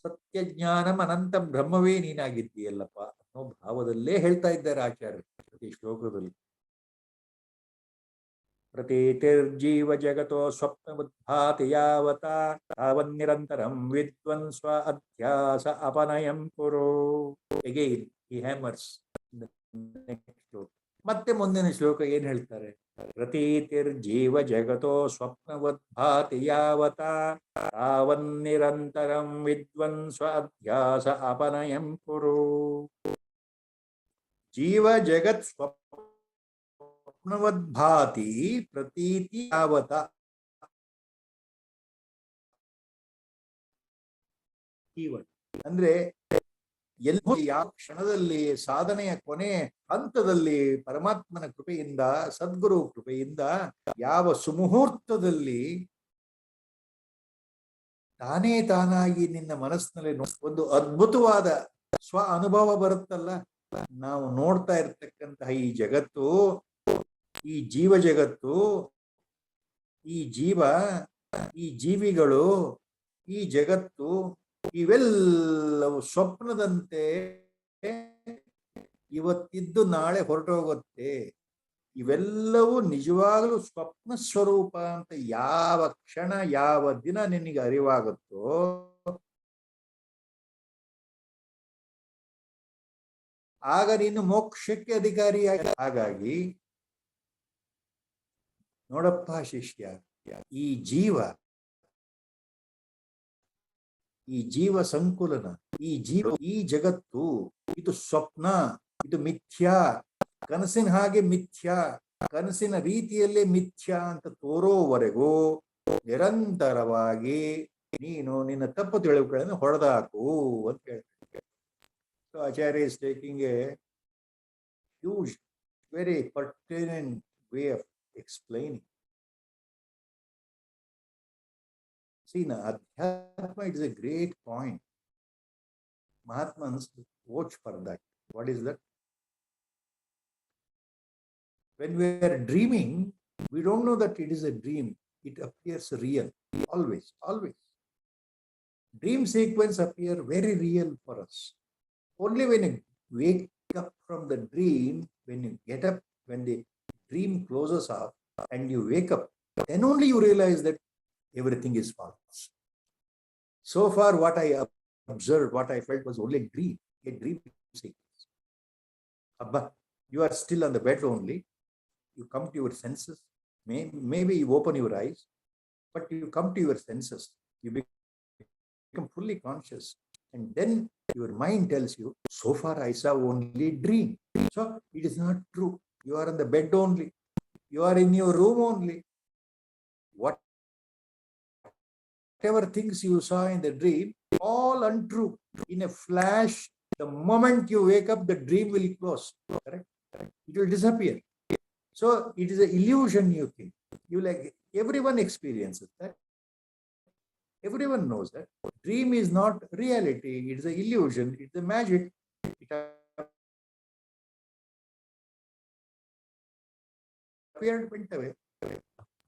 ಸತ್ಯ ಜ್ಞಾನಂ ಅನಂತ ಬ್ರಹ್ಮವೇ ನೀನಾಗಿದ್ದೀಯಲ್ಲಪ್ಪ ಅನ್ನೋ ಭಾವದಲ್ಲೇ ಹೇಳ್ತಾ ಇದ್ದಾರೆ ಆಚಾರ್ಯರು ಈ ಶ್ಲೋಕದಲ್ಲಿ. ಪ್ರತೀತಿರ್ಜೀವ ಜಗತೋ ಸ್ವಪ್ನಬುದ್ಧಾತಿ ಯಾವತಾ ತಾವನ್ನಿರಂತರಂ ವಿದ್ವನ್ಸ್ವ ಅಧ್ಯಾಸ ಅಪನಯಂ ಕುರು. ಅಗೈನ್ ಈ ಹ್ಯಾಮರ್ಸ್ ನೆಕ್ಸ್ಟ್ ಶ್ಲೋಕ. ಮತ್ತೆ ಮುಂದಿನ ಶ್ಲೋಕ ಏನ್ ಹೇಳ್ತಾರೆ? ಪ್ರತೀತಿರ್ಜೀವ ಜಗತೋ ಸ್ವಪ್ನವದ್ಭಾತಿ ಯಾವತಾ ತಾವನ್ನಿರಂತರಂ ವಿದ್ವನ್ಸ್ವ ಅಧ್ಯಾಸ ಅಪನಯಂ ಕುರು. ಜೀವ ಜಗತ್ ಸ್ವಪ್ನವದ್ಭಾತಿ ಪ್ರತೀತಿ ಯಾವತ. ಅಂದ್ರೆ ಎಲ್ಲೋ ಯಾವ ಕ್ಷಣದಲ್ಲಿ, ಸಾಧನೆಯ ಕೊನೆ ಹಂತದಲ್ಲಿ ಪರಮಾತ್ಮನ ಕೃಪೆಯಿಂದ, ಸದ್ಗುರು ಕೃಪೆಯಿಂದ, ಯಾವ ಸುಮುಹೂರ್ತದಲ್ಲಿ ತಾನೇ ತಾನಾಗಿ ನಿನ್ನ ಮನಸ್ಸಿನಲ್ಲಿ ಒಂದು ಅದ್ಭುತವಾದ ಸ್ವ ಅನುಭವ ಬರುತ್ತಲ್ಲ. ನಾವು ನೋಡ್ತಾ ಇರ್ತಕ್ಕಂತಹ ಈ ಜಗತ್ತು, ಈ ಜೀವ ಜಗತ್ತು, ಈ ಜೀವ, ಈ ಜೀವಿಗಳು, ಈ ಜಗತ್ತು, ಇವೆಲ್ಲವೂ ಸ್ವಪ್ನದಂತೆ ಇವತ್ತಿದ್ದು ನಾಳೆ ಹೊರಟೋಗುತ್ತೆ. ಇವೆಲ್ಲವೂ ನಿಜವಾಗಲೂ ಸ್ವಪ್ನ ಸ್ವರೂಪ ಅಂತ ಯಾವ ಕ್ಷಣ, ಯಾವ ದಿನ ನಿನಗೆ ಅರಿವಾಗುತ್ತೋ ಆಗ ನೀನು ಮೋಕ್ಷಕ್ಕೆ ಅಧಿಕಾರಿಯಾಗಿ. ಹಾಗಾಗಿ ನೋಡಪ್ಪ ಶಿಷ್ಯ, ಈ ಜೀವ, ಈ ಜೀವ ಸಂಕುಲನ, ಈ ಜಗತ್ತು, ಇದು ಸ್ವಪ್ನ, ಇದು ಮಿಥ್ಯಾ, ಕನಸಿನ ಹಾಗೆ ಮಿಥ್ಯಾ, ಕನಸಿನ ರೀತಿಯಲ್ಲೇ ಮಿಥ್ಯಾ ಅಂತ ತೋರೋವರೆಗೂ ನಿರಂತರವಾಗಿ ನೀನು ನಿನ್ನ ತಪ್ಪು ತಿಳಿವುಗಳನ್ನು ಹೊಡೆದಾಕು ಅಂತ ಹೇಳ್ತಾರೆ. So Acharya is taking a huge, very pertinent way of explaining. See, now, Adhyatma is a great point. Mahatmans watch for that. What is that? When we are dreaming, we don't know that it is a dream. It appears real, always, always. Dream sequence appear very real for us. Only when you wake up from the dream, when you get up, when the dream closes up and you wake up, then only you realize that everything is false. So far, what I observed, what I felt was only a dream sequence. Abba, you are still on the bed only. You come to your senses. Maybe you open your eyes, but you come to your senses. You become fully conscious. And then your mind tells you, so far I saw only dream. So it is not true. You are on the bed only. You are in your room only. Whatever things you saw in the dream, all untrue. In a flash, the moment you wake up, the dream will close. Correct? It will disappear. So it is an illusion, you think. Everyone experiences that. Everyone knows that. Dream is not reality. It is an illusion. It's a magic. It appeared, went away.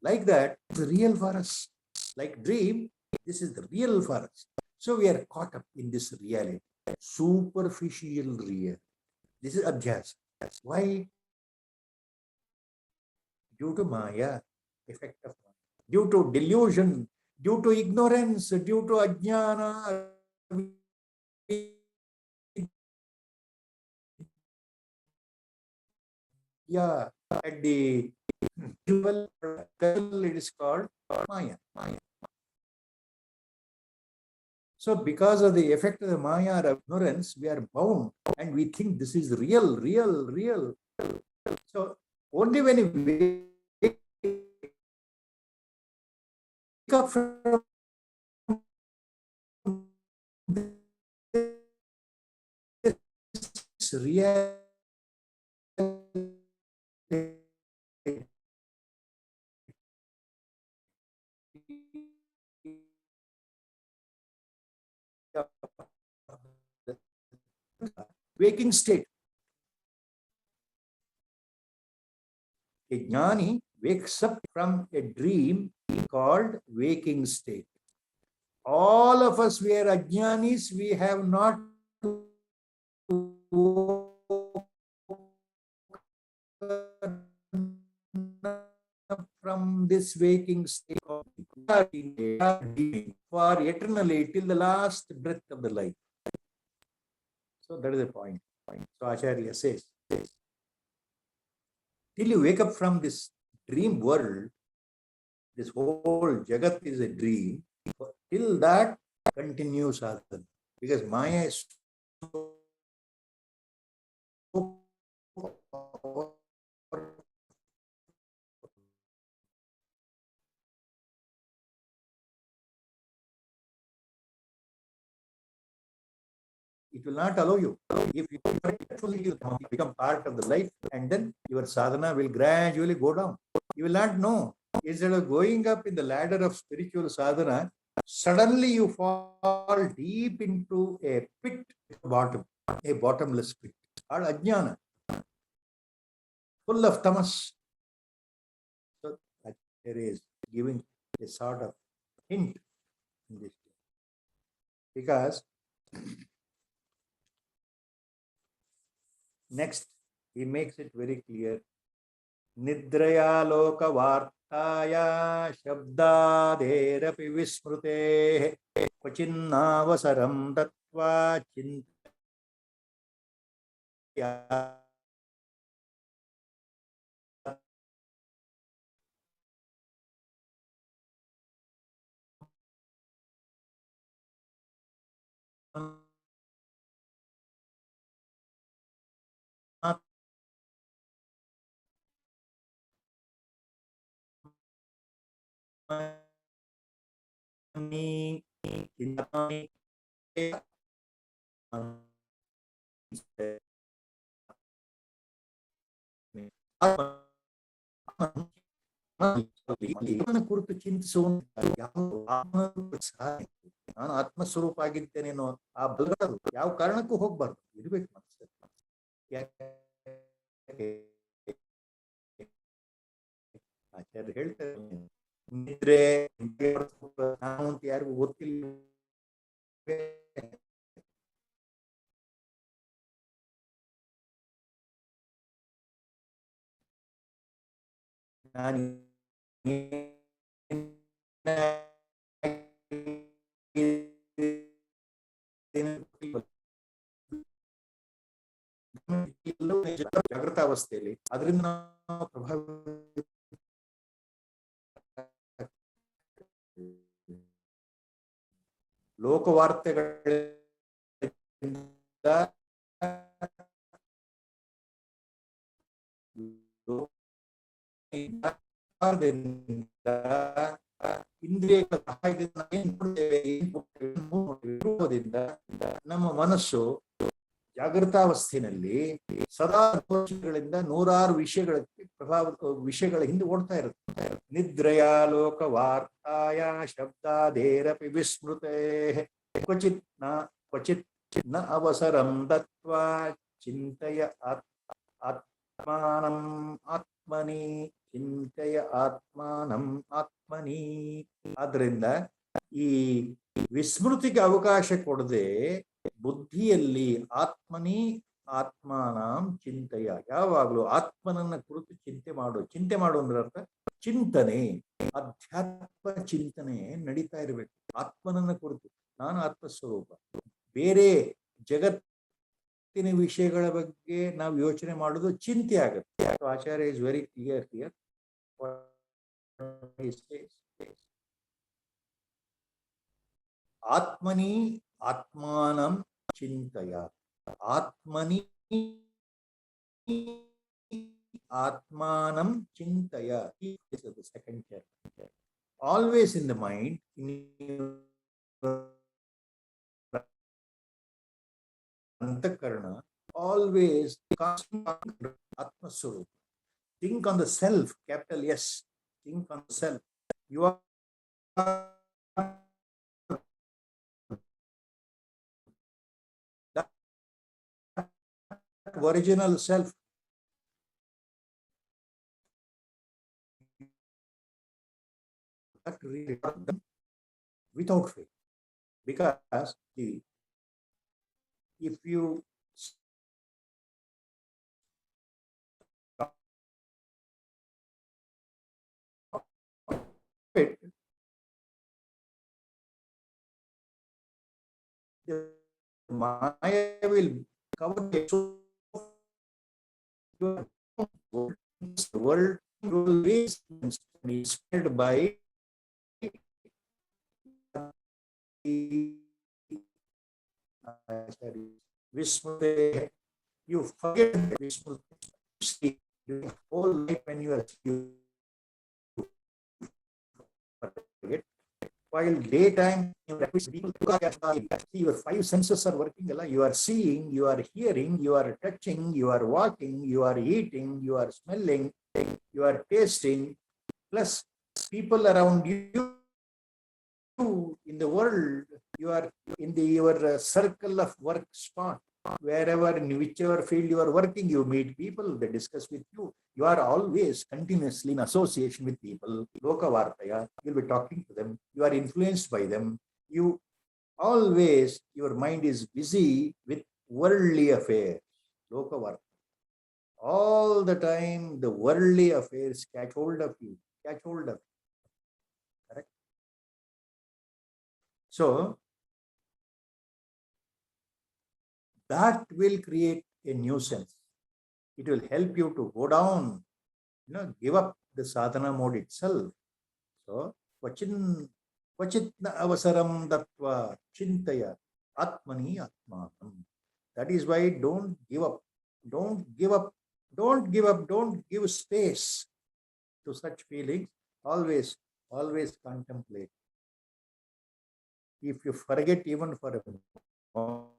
Like that, it's real for us. Like dream, this is the real for us. So we are caught up in this reality. Superficial real. This is abhyas. Why? Due to Maya, effect of Maya. Due to delusion, due to ignorance, due to ajnana, yeah, at the level it is called Maya. So because of the effect of the Maya or ignorance, we are bound and we think this is real, real, real. So only when you wake up from this reality, waking state. A jnani wakes up from a dream called waking state. All of us, we are ajnanis, we have not from this waking state for eternally till the last breath of the life. So that is the point. So Acharya says, till you wake up from this dream world, this whole Jagat is a dream, till that continues sadhana. Because Maya is so powerful. It will not allow you. If you actually become part of the life, and then your sadhana will gradually go down. You will not know. Instead of going up in the ladder of spiritual sadhana, suddenly you fall deep into a pit bottom, a bottomless pit, called ajnana, full of tamas. So there is giving a sort of hint in this. Because next, he makes it very clear. Nidraya loka vartaya shabdaderaphi vismrute kvachinavasaram tattva chintaya ಕುರಿತು ಚಿಂತಿಸುವಂತ ನಾನು ಆತ್ಮಸ್ವರೂಪ ಆಗಿದ್ದೇನೇನೋ ಆ ಬಲಗಳು ಯಾವ ಕಾರಣಕ್ಕೂ ಹೋಗ್ಬಾರ್ದು, ಇರ್ಬೇಕು ಮನಸ್ಸಲ್ಲಿ. ಆಚಾರ್ಯ ಹೇಳ್ತಾರೆ, ನಿದ್ರೆ ನಾನು ಅಂತ ಯಾರಿಗೂ ಗೊತ್ತಿಲ್ಲ. ನಾನು ಜಾಗೃತ ಅವಸ್ಥೆಯಲ್ಲಿ ಅದರಿಂದ ನಾವು ಪ್ರಭಾವಿತ ಲೋಕವಾರ್ತೆಗಳಿಂದ ಇಂದ್ರಿಯಗಳ ಸಹಾಯದಿಂದ ನಮ್ಮ ಮನಸ್ಸು ಜಾಗೃತಾವಸ್ಥೆಯಲ್ಲಿ ಸದಾ ದೋಷಗಳಿಂದ ನೂರಾರು ವಿಷಯಗಳ ಹಿಂದೆ ಓಡ್ತಾ ಇರುತ್ತೆ. ನಿದ್ರೆಯ ಲೋಕ ವಾರ್ತಾಯ ಶಬ್ದಾದೇರಪಿ ವಿಸ್ಮೃತೆ ಕ್ವಚಿತ್ ನ ಅವಸರಂ ದತ್ವಾ ಚಿಂತೆಯ ಆತ್ಮಾನಂ ಆತ್ಮನಿ ಚಿಂತೆಯ ಆತ್ಮಾನಂ ಆತ್ಮನಿ. ಆದ್ರಿಂದ ಈ ವಿಸ್ಮೃತಿಗೆ ಅವಕಾಶ ಕೊಡದೆ ಬುದ್ಧಿಯಲ್ಲಿ ಆತ್ಮನಿ ಆತ್ಮಾನಂ ಚಿಂತೆಯ, ಯಾವಾಗಲೂ ಆತ್ಮನನ್ನ ಕುರಿತು ಚಿಂತೆ ಮಾಡು ಅಂದ್ರೆ ಅರ್ಥ ಚಿಂತನೆ, ಅಧ್ಯಾತ್ಮ ಚಿಂತನೆ ನಡೀತಾ ಇರಬೇಕು. ಆತ್ಮನನ್ನ ಕುರಿತು ನಾನು ಆತ್ಮಸ್ವರೂಪ, ಬೇರೆ ಜಗತ್ತಿನ ವಿಷಯಗಳ ಬಗ್ಗೆ ನಾವು ಯೋಚನೆ ಮಾಡೋದು ಚಿಂತೆ ಆಗುತ್ತೆ. ಆಚಾರ್ಯ ಇಸ್ ವೆರಿ ಕ್ಲಿಯರ್ ಹಿಯರ್. ಆತ್ಮನಿ ಆತ್ಮಾನಂ ಚಿಂತಯ, ಆತ್ಮನಿ ಆತ್ಮಾನಂ ಚಿಂತಯ. Second chapter. Always in the mind, in antakarana, always Atmaswarupa. Think on the self, capital S. Think on the self. You are that original self. That really without faith. Because if you it, the Maya will cover the world will be inspired by Vismute. You forget Vismute. Your whole life when you are forget. While daytime, your five senses are working. You are seeing, you are hearing, you are touching, you are walking, you are eating, you are smelling, you are tasting. Plus, people around you in the world, you are in your circle of work spot. Wherever, in whichever field you are working, you meet people, they discuss with you. You are always continuously in association with people. Lokavartaya, you'll be talking to them. You are influenced by them. You always, your mind is busy with worldly affairs. Lokavartaya. All the time, the worldly affairs catch hold of you. Correct? So, that will create a nuisance. It will help you to go down, give up the sadhana mode itself. So, kvachitna avasaram dattva chintaya atmani atmanam. That is why don't give up. Don't give space to such feelings. Always contemplate. If you forget even for a moment,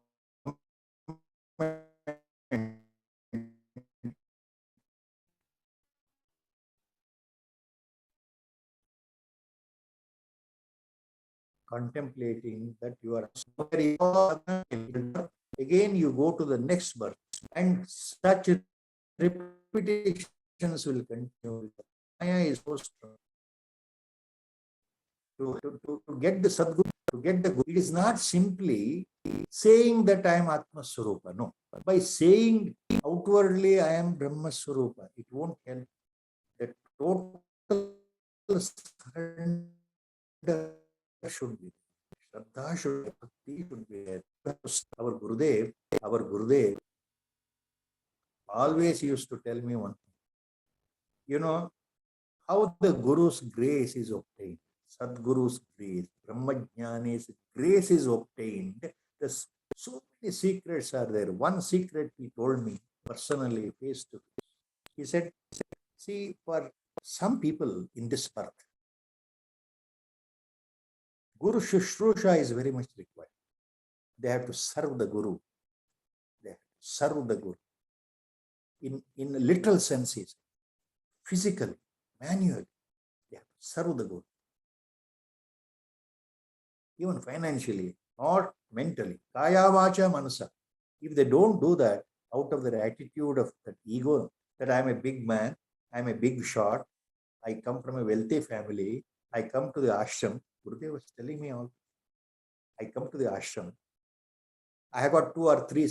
contemplating that you are again you go to the next birth, and such repetitions will continue. Maya is so strong. To get the Sadguru, to get the Guru, it is not simply saying that I am Atma Swarupa. No. By saying outwardly I am Brahma Swarupa, it won't help. The total surrender should be there. Shraddha should be, bhakti should be there. Our Gurudev always used to tell me one thing. You know, how the Guru's grace is obtained. Sadguru's grace, Brahmajnani's grace is obtained. There's so many secrets are there. One secret he told me personally, face to face. He said, see, for some people in this birth, Guru Shushrusha is very much required. They have to serve the Guru. They have to serve the Guru. In literal senses, physically, manually, they have to serve the Guru. Even financially, not mentally. Kaya vacha manasa. If they don't do that, out of their attitude of that ego, that I am a big man, I am a big shot, I come from a wealthy family, I come to the ashram. Gurudev was telling me all. I come to the ashram. I have got 2 or 3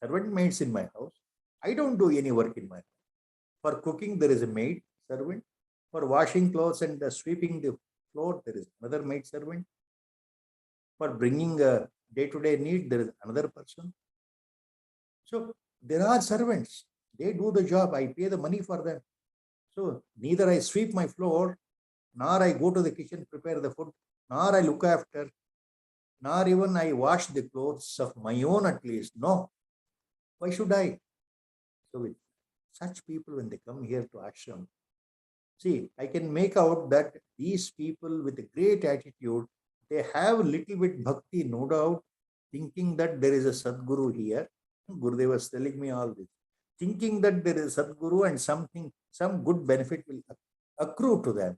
servant maids in my house. I don't do any work in my house. For cooking, there is a maid servant. For washing clothes and sweeping the floor, there is another maid servant. For bringing a day-to-day need, there is another person. So there are servants. They do the job. I pay the money for them. So neither I sweep my floor, nor I go to the kitchen, prepare the food, nor I look after, nor even I wash the clothes of my own at least. No. Why should I? So with such people, when they come here to ashram, see, I can make out that these people with a great attitude, they have a little bit bhakti, no doubt, thinking that there is a Sadguru here. Gurudev was telling me all this. Thinking that there is a Sadguru and some good benefit will accrue to them.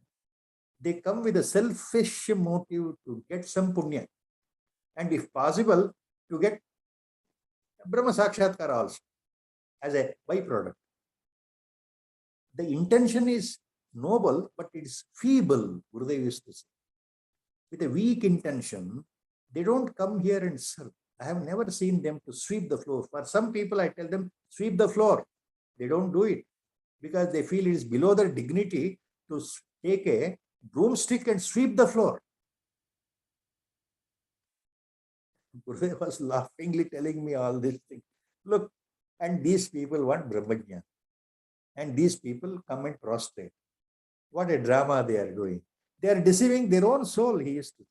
They come with a selfish motive to get some punya. And if possible, to get Brahma Sakshatkar also as a byproduct. The intention is noble, but it is feeble, Gurudev used to say. With a weak intention, they don't come here and serve. I have never seen them to sweep the floor. For some people, I tell them, sweep the floor. They don't do it because they feel it is below their dignity to take a broomstick and sweep the floor. Gurudev was laughingly telling me all these things. Look, and these people want Brahmajna. And these people come and prostrate. What a drama they are doing. They are deceiving their own soul, he used to.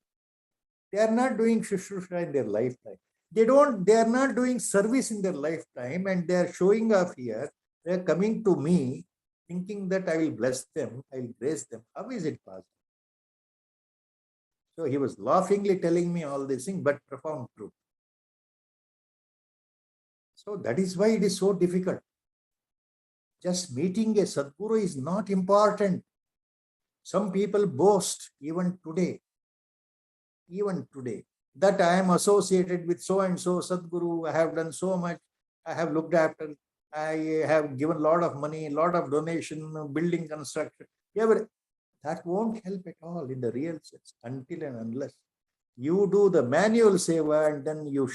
They are not doing Shushrushra in their lifetime. They are not doing service in their lifetime, and they are showing off here. They are coming to me thinking that I will bless them, I will grace them. How is it possible? So he was laughingly telling me all these things, but profound truth. So that is why it is so difficult. Just meeting a Sadguru is not important. Some people boast even today, that I am associated with so and so Sadguru, I have done so much, I have looked after, I have given a lot of money, a lot of donation, building construction. That won't help at all in the real sense until and unless you do the manual seva and then you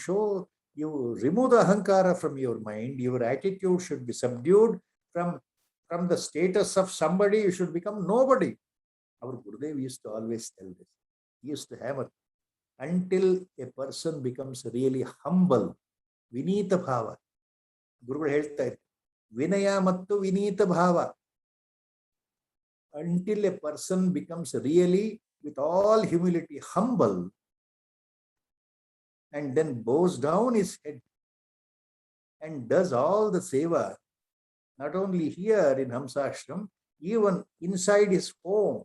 remove the ahankara from your mind. Your attitude should be subdued. From the status of somebody, you should become nobody. Our Gurudev used to always tell this. He used to hammer. Until a person becomes really humble, Vinita Bhava. Guru ಹೇಳ್ತಾ Vinaya ಮತ್ತು Vinita Bhava. Until a person becomes really, with all humility, humble, and then bows down his head and does all the seva, not only here in Hamsashram, even inside his home,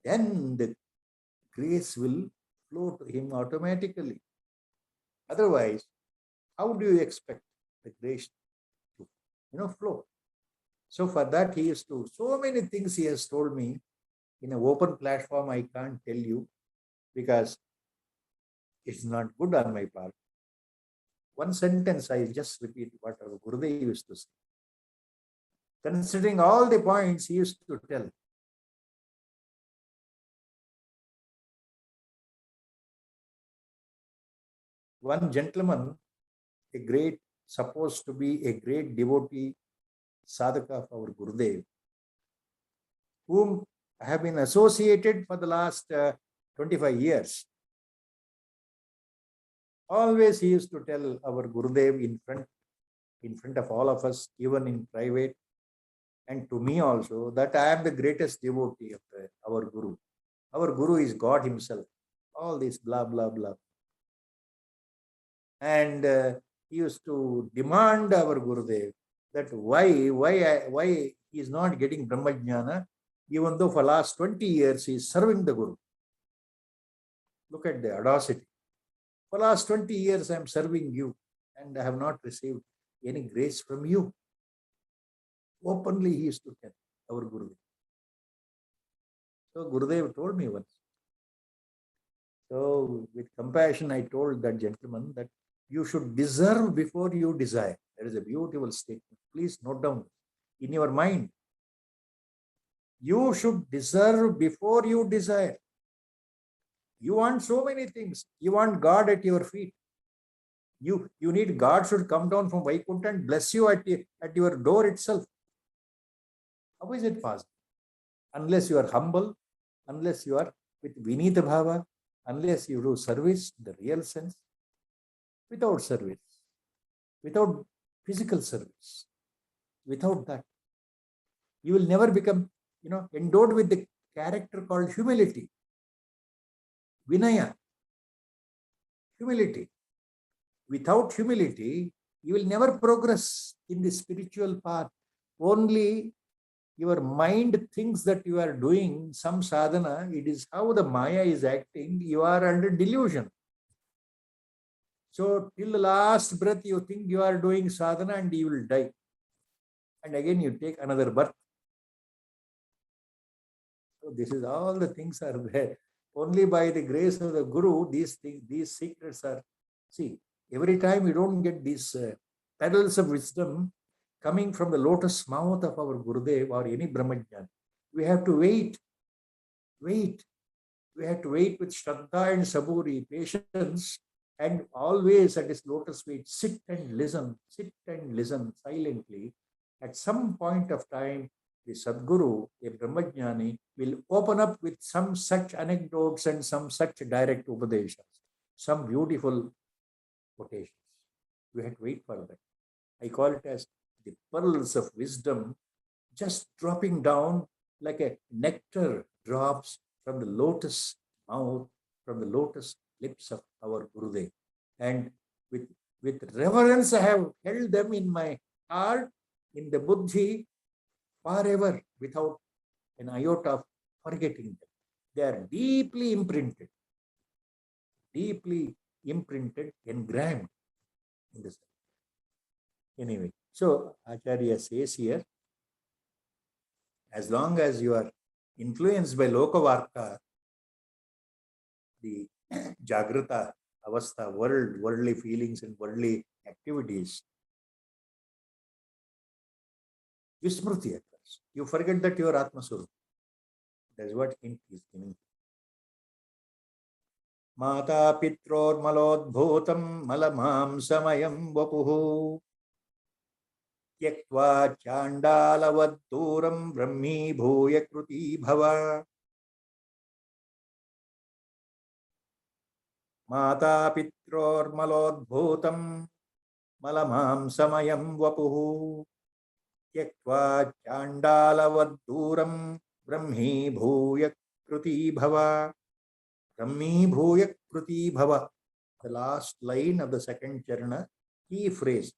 then the grace will flow to him automatically. Otherwise, how do you expect the grace to flow? So for that, he used to, so many things he has told me in an open platform. I can't tell you because it's not good on my part. One sentence, I just repeat what our Gurudev used to say. Considering all the points he used to tell, one gentleman, a great, supposed to be a great devotee, sadhaka of our Gurudev, whom I have been associated for the last 25 years. Always he used to tell our Gurudev in front of all of us, even in private, and to me also, that I am the greatest devotee of our Guru. Our Guru is God himself. All this blah, blah, blah. And he used to demand our Gurudev that why he is not getting Brahmajnana, even though for last 20 years he is serving the Guru. Look at the audacity. For last 20 years I am serving you and I have not received any grace from you. Openly he used to tell our Gurudev. So Gurudev told me once. So with compassion I told that gentleman that you should deserve before you desire. That is a beautiful statement. Please note down in your mind. You should deserve before you desire. You want so many things. You want God at your feet. You need God should come down from Vaikuntha and bless you at your door itself. How is it possible? Unless you are humble, unless you are with Vinita Bhava, unless you do service in the real sense, without service, without physical service, without that, you will never become, endowed with the character called humility, Vinaya, humility. Without humility, you will never progress in the spiritual path. Only your mind thinks that you are doing some sadhana. It is how the Maya is acting. You are under delusion. So till the last breath, you think you are doing sadhana and you will die. And again, you take another birth. So this is all the things are there. Only by the grace of the Guru, these things, these secrets are. See, every time we don't get these petals of wisdom coming from the lotus mouth of our Gurudev or any Brahmajnani, we have to wait. Wait. We have to wait with Shraddha and Saburi, patience, and always at his lotus feet, sit and listen silently. At some point of time, the Sadguru, a Brahmajnani, will open up with some such anecdotes and some such direct upadeshas, some beautiful quotations. We have to wait for that. I call it as the pearls of wisdom just dropping down like a nectar drops from the lotus mouth, from the lotus lips of our Gurudev. And with reverence, I have held them in my heart, in the buddhi, forever, without an iota of forgetting them. They are deeply imprinted, engraved in this. Anyway, so Acharya says here, as long as you are influenced by Lokavarta, the Jagrata Avastha, worldly feelings and worldly activities, Vismruti occurs. You forget that you are Atma Swarupa. That is what hint is giving. Mata Pitror Malodbhutam Malamam Samayam Vapuhu Tyaktva Chandalavaduram Brahmi Bhuya Kruti Bhava. Mata Pitror Malodbhutam Malamam Samayam Vapuhu Tyaktva Chandalavaduram Brahmi Bhuya Kruti Bhava. Brahmi Bhuya Kruti Bhava. The last line of the second charana, key phrase.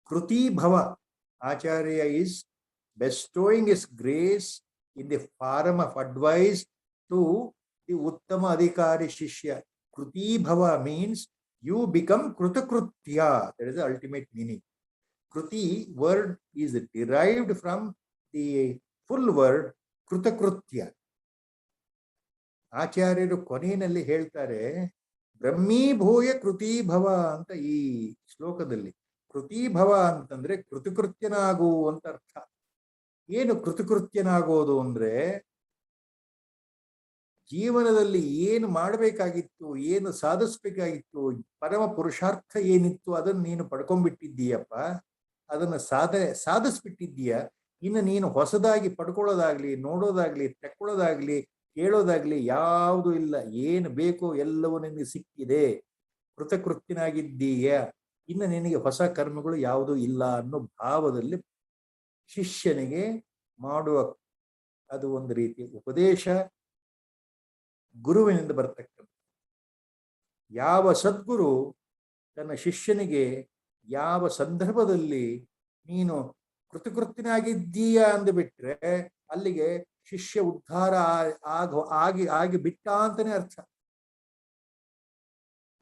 Kruti Bhava. Acharya is bestowing his grace in the form of advice to the Uttama Adhikari Shishya. Kruti Bhava means you become Krutakrutya. That is the ultimate meaning. Kruti word is derived from the full word Krutakrutya. ಆಚಾರ್ಯರು ಕೊನೆಯಲ್ಲಿ ಹೇಳ್ತಾರೆ ಬ್ರಹ್ಮೀಭೂಯ ಕೃತಿ ಭವ ಅಂತ ಈ ಶ್ಲೋಕದಲ್ಲಿ. ಕೃತಿ ಭವ ಅಂತಂದ್ರೆ ಕೃತಕೃತ್ಯನಾಗು ಅಂತ ಅರ್ಥ. ಏನು ಕೃತಕೃತ್ಯನಾಗೋದು ಅಂದ್ರೆ ಜೀವನದಲ್ಲಿ ಏನು ಮಾಡಬೇಕಾಗಿತ್ತು, ಏನು ಸಾಧಿಸ್ಬೇಕಾಗಿತ್ತು, ಪರಮ ಪುರುಷಾರ್ಥ ಏನಿತ್ತು ಅದನ್ನು ನೀನು ಪಡ್ಕೊಂಡ್ಬಿಟ್ಟಿದ್ದೀಯಪ್ಪ. ಅದನ್ನು ಸಾಧಿಸ್ಬಿಟ್ಟಿದ್ದೀಯ. ಇನ್ನು ನೀನು ಹೊಸದಾಗಿ ಪಡ್ಕೊಳ್ಳೋದಾಗ್ಲಿ, ನೋಡೋದಾಗ್ಲಿ, ತಕ್ಕೊಳ್ಳೋದಾಗ್ಲಿ, ಕೇಳೋದಾಗ್ಲಿ ಯಾವುದು ಇಲ್ಲ. ಏನು ಬೇಕೋ ಎಲ್ಲವೂ ನಿನಗೆ ಸಿಕ್ಕಿದೆ. ಕೃತಕೃತ್ಯನಾಗಿದ್ದೀಯ. ಇನ್ನು ನಿನಗೆ ಹೊಸ ಕರ್ಮಗಳು ಯಾವುದೂ ಇಲ್ಲ ಅನ್ನೋ ಭಾವದಲ್ಲಿ ಶಿಷ್ಯನಿಗೆ ಮಾಡುವ ಅದು ಒಂದು ರೀತಿ ಉಪದೇಶ, ಗುರುವಿನಿಂದ ಬರ್ತಕ್ಕಂಥ. ಯಾವ ಸದ್ಗುರು ತನ್ನ ಶಿಷ್ಯನಿಗೆ ಯಾವ ಸಂದರ್ಭದಲ್ಲಿ ನೀನು ಕೃತಕೃತ್ಯನಾಗಿದ್ದೀಯ ಅಂದುಬಿಟ್ರೆ ಅಲ್ಲಿಗೆ ಶಿಷ್ಯ ಉದ್ಧಾರ ಆಗಿ ಬಿಟ್ಟ ಅಂತಾನೆ ಅರ್ಥ.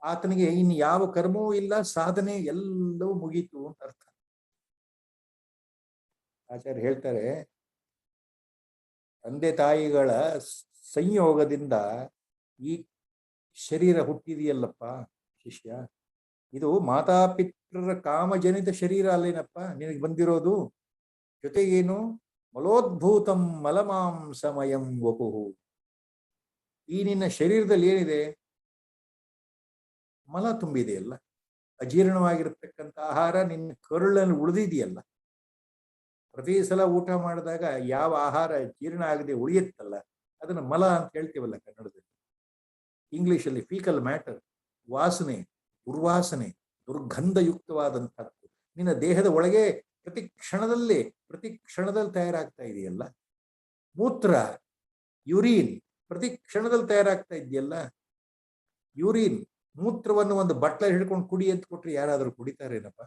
ಆತನಿಗೆ ಇನ್ನು ಯಾವ ಕರ್ಮವೂ ಇಲ್ಲ, ಸಾಧನೆ ಎಲ್ಲವೂ ಮುಗೀತು ಅಂತ ಅರ್ಥ. ಆಚಾರ್ಯ ಹೇಳ್ತಾರೆ, ತಂದೆ ತಾಯಿಗಳ ಸಂಯೋಗದಿಂದ ಈ ಶರೀರ ಹುಟ್ಟಿದೆಯಲ್ಲಪ್ಪ ಶಿಷ್ಯ, ಇದು ಮಾತಾಪಿತ್ರರ ಕಾಮಜನಿತ ಶರೀರ ಅಲ್ಲೇನಪ್ಪ ನಿನಗೆ ಬಂದಿರೋದು. ಜೊತೆಗೇನು ಮಲೋದ್ಭೂತಂ ಮಲಮಾಂಸಮಯಂ ವಪುಹು. ಈ ನಿನ್ನ ಶರೀರದಲ್ಲಿ ಏನಿದೆ? ಮಲ ತುಂಬಿದೆಯಲ್ಲ, ಅಜೀರ್ಣವಾಗಿರತಕ್ಕಂಥ ಆಹಾರ ನಿನ್ನ ಕರುಳಲ್ಲಿ ಉಳಿದಿದೆಯಲ್ಲ. ಪ್ರತಿ ಸಲ ಊಟ ಮಾಡಿದಾಗ ಯಾವ ಆಹಾರ ಜೀರ್ಣ ಆಗದೆ ಉಳಿಯುತ್ತಲ್ಲ ಅದನ್ನು ಮಲ ಅಂತ ಹೇಳ್ತೀವಲ್ಲ ಕನ್ನಡದಲ್ಲಿ. ಇಂಗ್ಲಿಷಲ್ಲಿ ಫೀಕಲ್ ಮ್ಯಾಟರ್. ವಾಸನೆ, ದುರ್ವಾಸನೆ, ದುರ್ಗಂಧಯುಕ್ತವಾದಂಥದ್ದು ನಿನ್ನ ದೇಹದ ಒಳಗೆ ಪ್ರತಿ ಕ್ಷಣದಲ್ಲಿ ತಯಾರಾಗ್ತಾ ಇದೆಯಲ್ಲ. ಮೂತ್ರ, ಯುರಿನ್ ಪ್ರತಿ ಕ್ಷಣದಲ್ಲಿ ತಯಾರಾಗ್ತಾ ಇದೆಯಲ್ಲ. ಯೂರಿನ್, ಮೂತ್ರವನ್ನು ಒಂದು ಬಟ್ಲ ಹಿಡ್ಕೊಂಡು ಕುಡಿ ಅಂತ ಕೊಟ್ರೆ ಯಾರಾದರೂ ಕುಡಿತಾರೇನಪ್ಪ?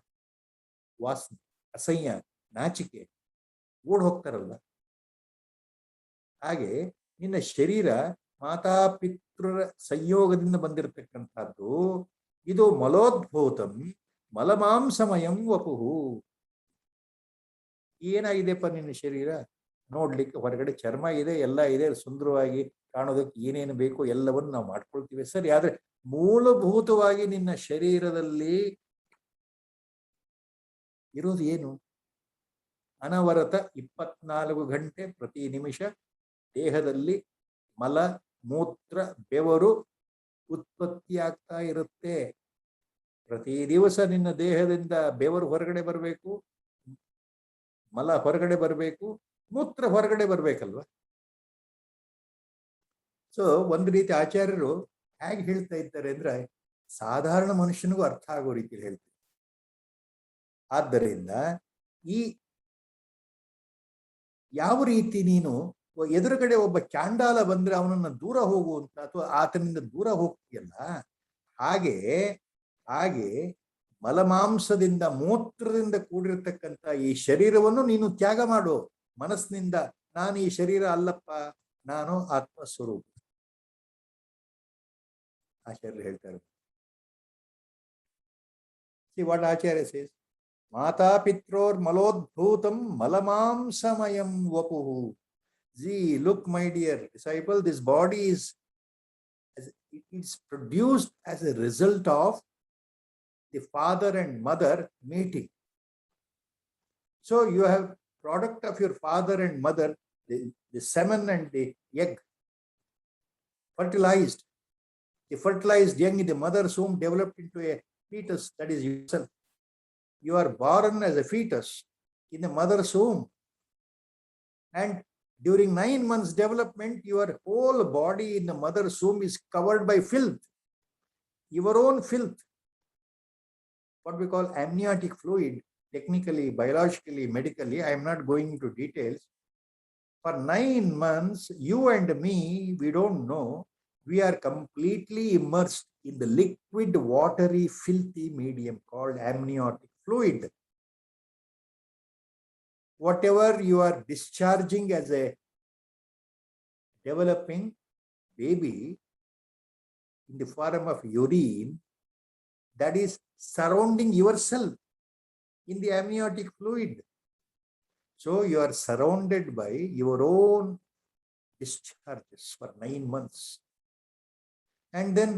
ವಾಸನೆ, ಅಸಹ್ಯ, ನಾಚಿಕೆ, ಓಡ್ ಹೋಗ್ತಾರಲ್ಲ. ಹಾಗೆ ನಿನ್ನ ಶರೀರ ಮಾತಾಪಿತೃರ ಸಂಯೋಗದಿಂದ ಬಂದಿರತಕ್ಕಂಥದ್ದು. ಇದು ಮಲೋದ್ಭೂತಂ ಮಲಮಾಂಸಮಯಂ ವಪುಹು. ಏನಾಗಿದೆಪ್ಪ ನಿನ್ನ ಶರೀರ? ನೋಡ್ಲಿಕ್ಕೆ ಹೊರಗಡೆ ಚರ್ಮ ಇದೆ, ಎಲ್ಲ ಇದೆ, ಸುಂದರವಾಗಿ ಕಾಣೋದಕ್ಕೆ ಏನೇನು ಬೇಕೋ ಎಲ್ಲವನ್ನು ನಾವು ಮಾಡ್ಕೊಳ್ತೀವಿ ಸರಿ. ಆದ್ರೆ ಮೂಲಭೂತವಾಗಿ ನಿನ್ನ ಶರೀರದಲ್ಲಿ ಇರೋದು ಏನು? ಅನವರತ 24 ಗಂಟೆ ಪ್ರತಿ ನಿಮಿಷ ದೇಹದಲ್ಲಿ ಮಲ, ಮೂತ್ರ, ಬೆವರು ಉತ್ಪತ್ತಿ ಆಗ್ತಾ ಇರುತ್ತೆ. ಪ್ರತಿ ದಿವಸ ನಿನ್ನ ದೇಹದಿಂದ ಬೆವರು ಹೊರಗಡೆ ಬರಬೇಕು, ಮಲ ಹೊರಗಡೆ ಬರಬೇಕು, ಮೂತ್ರ ಹೊರಗಡೆ ಬರ್ಬೇಕಲ್ವ. ಸೊ ಒಂದು ರೀತಿ ಆಚಾರ್ಯರು ಹೇಗೆ ಹೇಳ್ತಾ ಇದ್ದಾರೆ ಅಂದ್ರೆ ಸಾಧಾರಣ ಮನುಷ್ಯನಿಗೂ ಅರ್ಥ ಆಗೋ ರೀತಿಯಲ್ಲಿ ಹೇಳ್ತಾರೆ. ಆದ್ದರಿಂದ ಈ ಯಾವ ರೀತಿ ನೀನು ಎದುರುಗಡೆ ಒಬ್ಬ ಚಾಂಡಾಲ ಬಂದ್ರೆ ಅವನನ್ನ ದೂರ ಹೋಗುವಂತ ಅಥವಾ ಆತನಿಂದ ದೂರ ಹೋಗ್ತೀಯಲ್ಲ, ಹಾಗೆ ಮಲಮಾಂಸದಿಂದ ಮೂತ್ರದಿಂದ ಕೂಡಿರತಕ್ಕಂಥ ಈ ಶರೀರವನ್ನು ನೀನು ತ್ಯಾಗ ಮಾಡು ಮನಸ್ಸಿನಿಂದ. ನಾನು ಈ ಶರೀರ ಅಲ್ಲಪ್ಪ, ನಾನು ಆತ್ಮಸ್ವರೂಪ. ಆಚಾರ್ಯರು ಹೇಳ್ತಾರೆ. ವಾಟ್ ಆಚಾರ್ಯ ಸೇಸ್, ಮಾತಾಪಿತ್ರೋರ್ ಮಲೋದ್ಭೂತಂ ಮಲಮಾಂಸಮಯಂ ವಪುಹು. Look, my dear disciple, this body is produced as a result of the father and mother meeting. So you have product of your father and mother, the semen and the egg fertilized. The fertilized young in the mother's womb developed into a fetus, that is yourself. You are born as a fetus in the mother's womb, and during 9 months development, your whole body in the mother's womb is covered by filth, your own filth, what we call amniotic fluid. Technically, biologically, medically, I am not going into details. For 9 months, you and me, we don't know, we are completely immersed in the liquid, watery, filthy medium called amniotic fluid. Whatever you are discharging as a developing baby in the form of urine, that is surrounding yourself in the amniotic fluid. So you are surrounded by your own discharges for 9 months. And then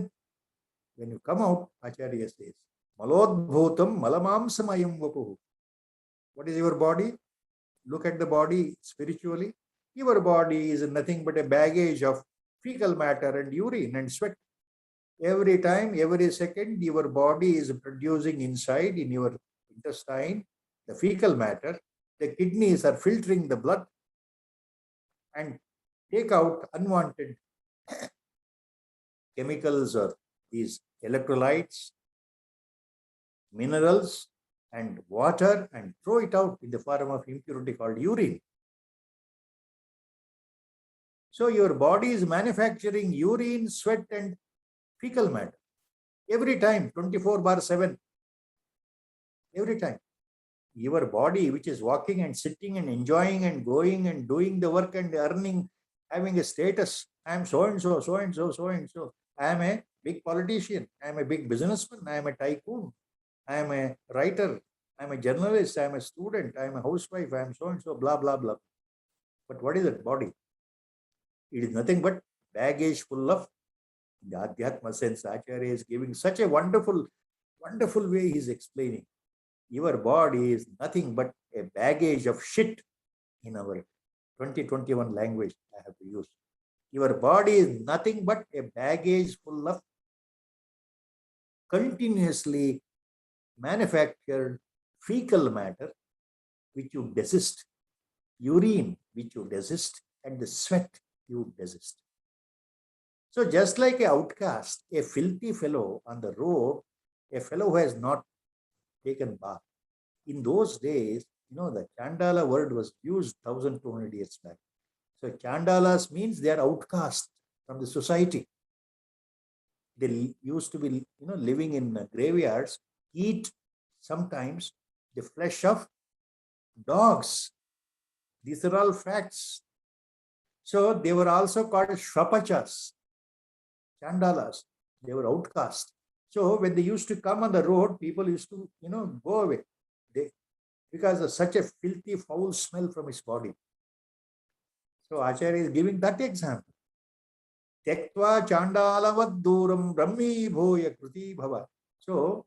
when you come out, Acharya says, Malodbhutam malamamsamayam vapuhu. What is your body? Look at the body spiritually. Your body is nothing but a baggage of fecal matter and urine and sweat. Every time, every second, your body is producing inside in your intestine the fecal matter. The kidneys are filtering the blood and take out unwanted chemicals or these electrolytes, minerals, and water and throw it out in the form of impurity called urine. So your body is manufacturing urine, sweat, and fecal matter every time, 24/7. Every time. Your body, which is walking and sitting and enjoying and going and doing the work and earning, having a status. I am so and so, so and so, so and so. I am a big politician. I am a big businessman. I am a tycoon. I am a writer. I am a journalist. I am a student. I am a housewife. I am so and so, blah, blah, blah. But what is that body? It is nothing but baggage full of the Adhyatma sense. Acharya is giving such a wonderful, wonderful way he is explaining. Your body is nothing but a baggage of shit in our 2021 language I have to use. Your body is nothing but a baggage full of continuously manufactured fecal matter which you desist, urine which you desist, and the sweat you desist. So just like an outcast, a filthy fellow on the road, a fellow who has not taken bath. In those days, the Chandala word was used 1200 years back. So Chandalas means they are outcast from the society. They used to be, living in graveyards, eat sometimes the flesh of dogs. These are all facts. So they were also called Shvapachas, Chandalas. They were outcast. So when they used to come on the road, people used to, go away. Because of such a filthy, foul smell from his body. So Acharya is giving that example. Tektva chandalavad duram brahmi bhoya kruti bhava. So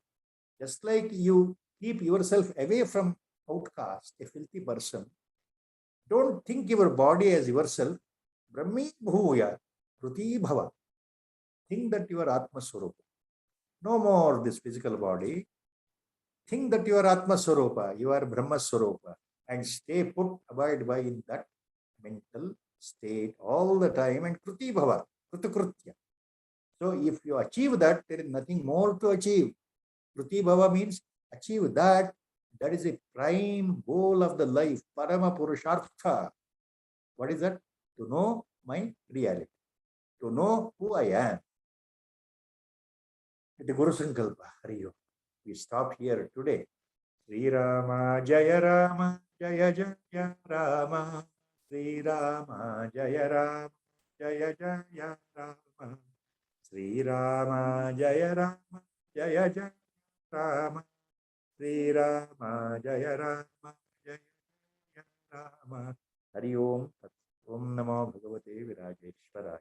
just like you keep yourself away from outcast, a filthy person, don't think your body as yourself. Brahmi bhoya kruti bhava. Think that you are Atma Swarupa. No more this physical body. Think that you are Atma Swarupa, you are Brahma Swarupa, and stay put, abide by in that mental state all the time and kruti bhava, krutakrutya. So if you achieve that, there is nothing more to achieve. Kruti bhava means achieve that. That is a prime goal of the life, parama purushartha. What is that? To know my reality, to know who I am. The Guru Sankalpa, Hari Om. We stop here today. Sri Rama Jaya Rama Jaya Jaya Rama. Sri Rama Jaya Rama Jaya Jaya Rama. Sri Rama Jaya Rama Jaya Jaya Rama. Sri Rama Jaya Rama Jaya Jaya Rama. Hari Om. Om Namo Bhagavate Virajeshwaraya.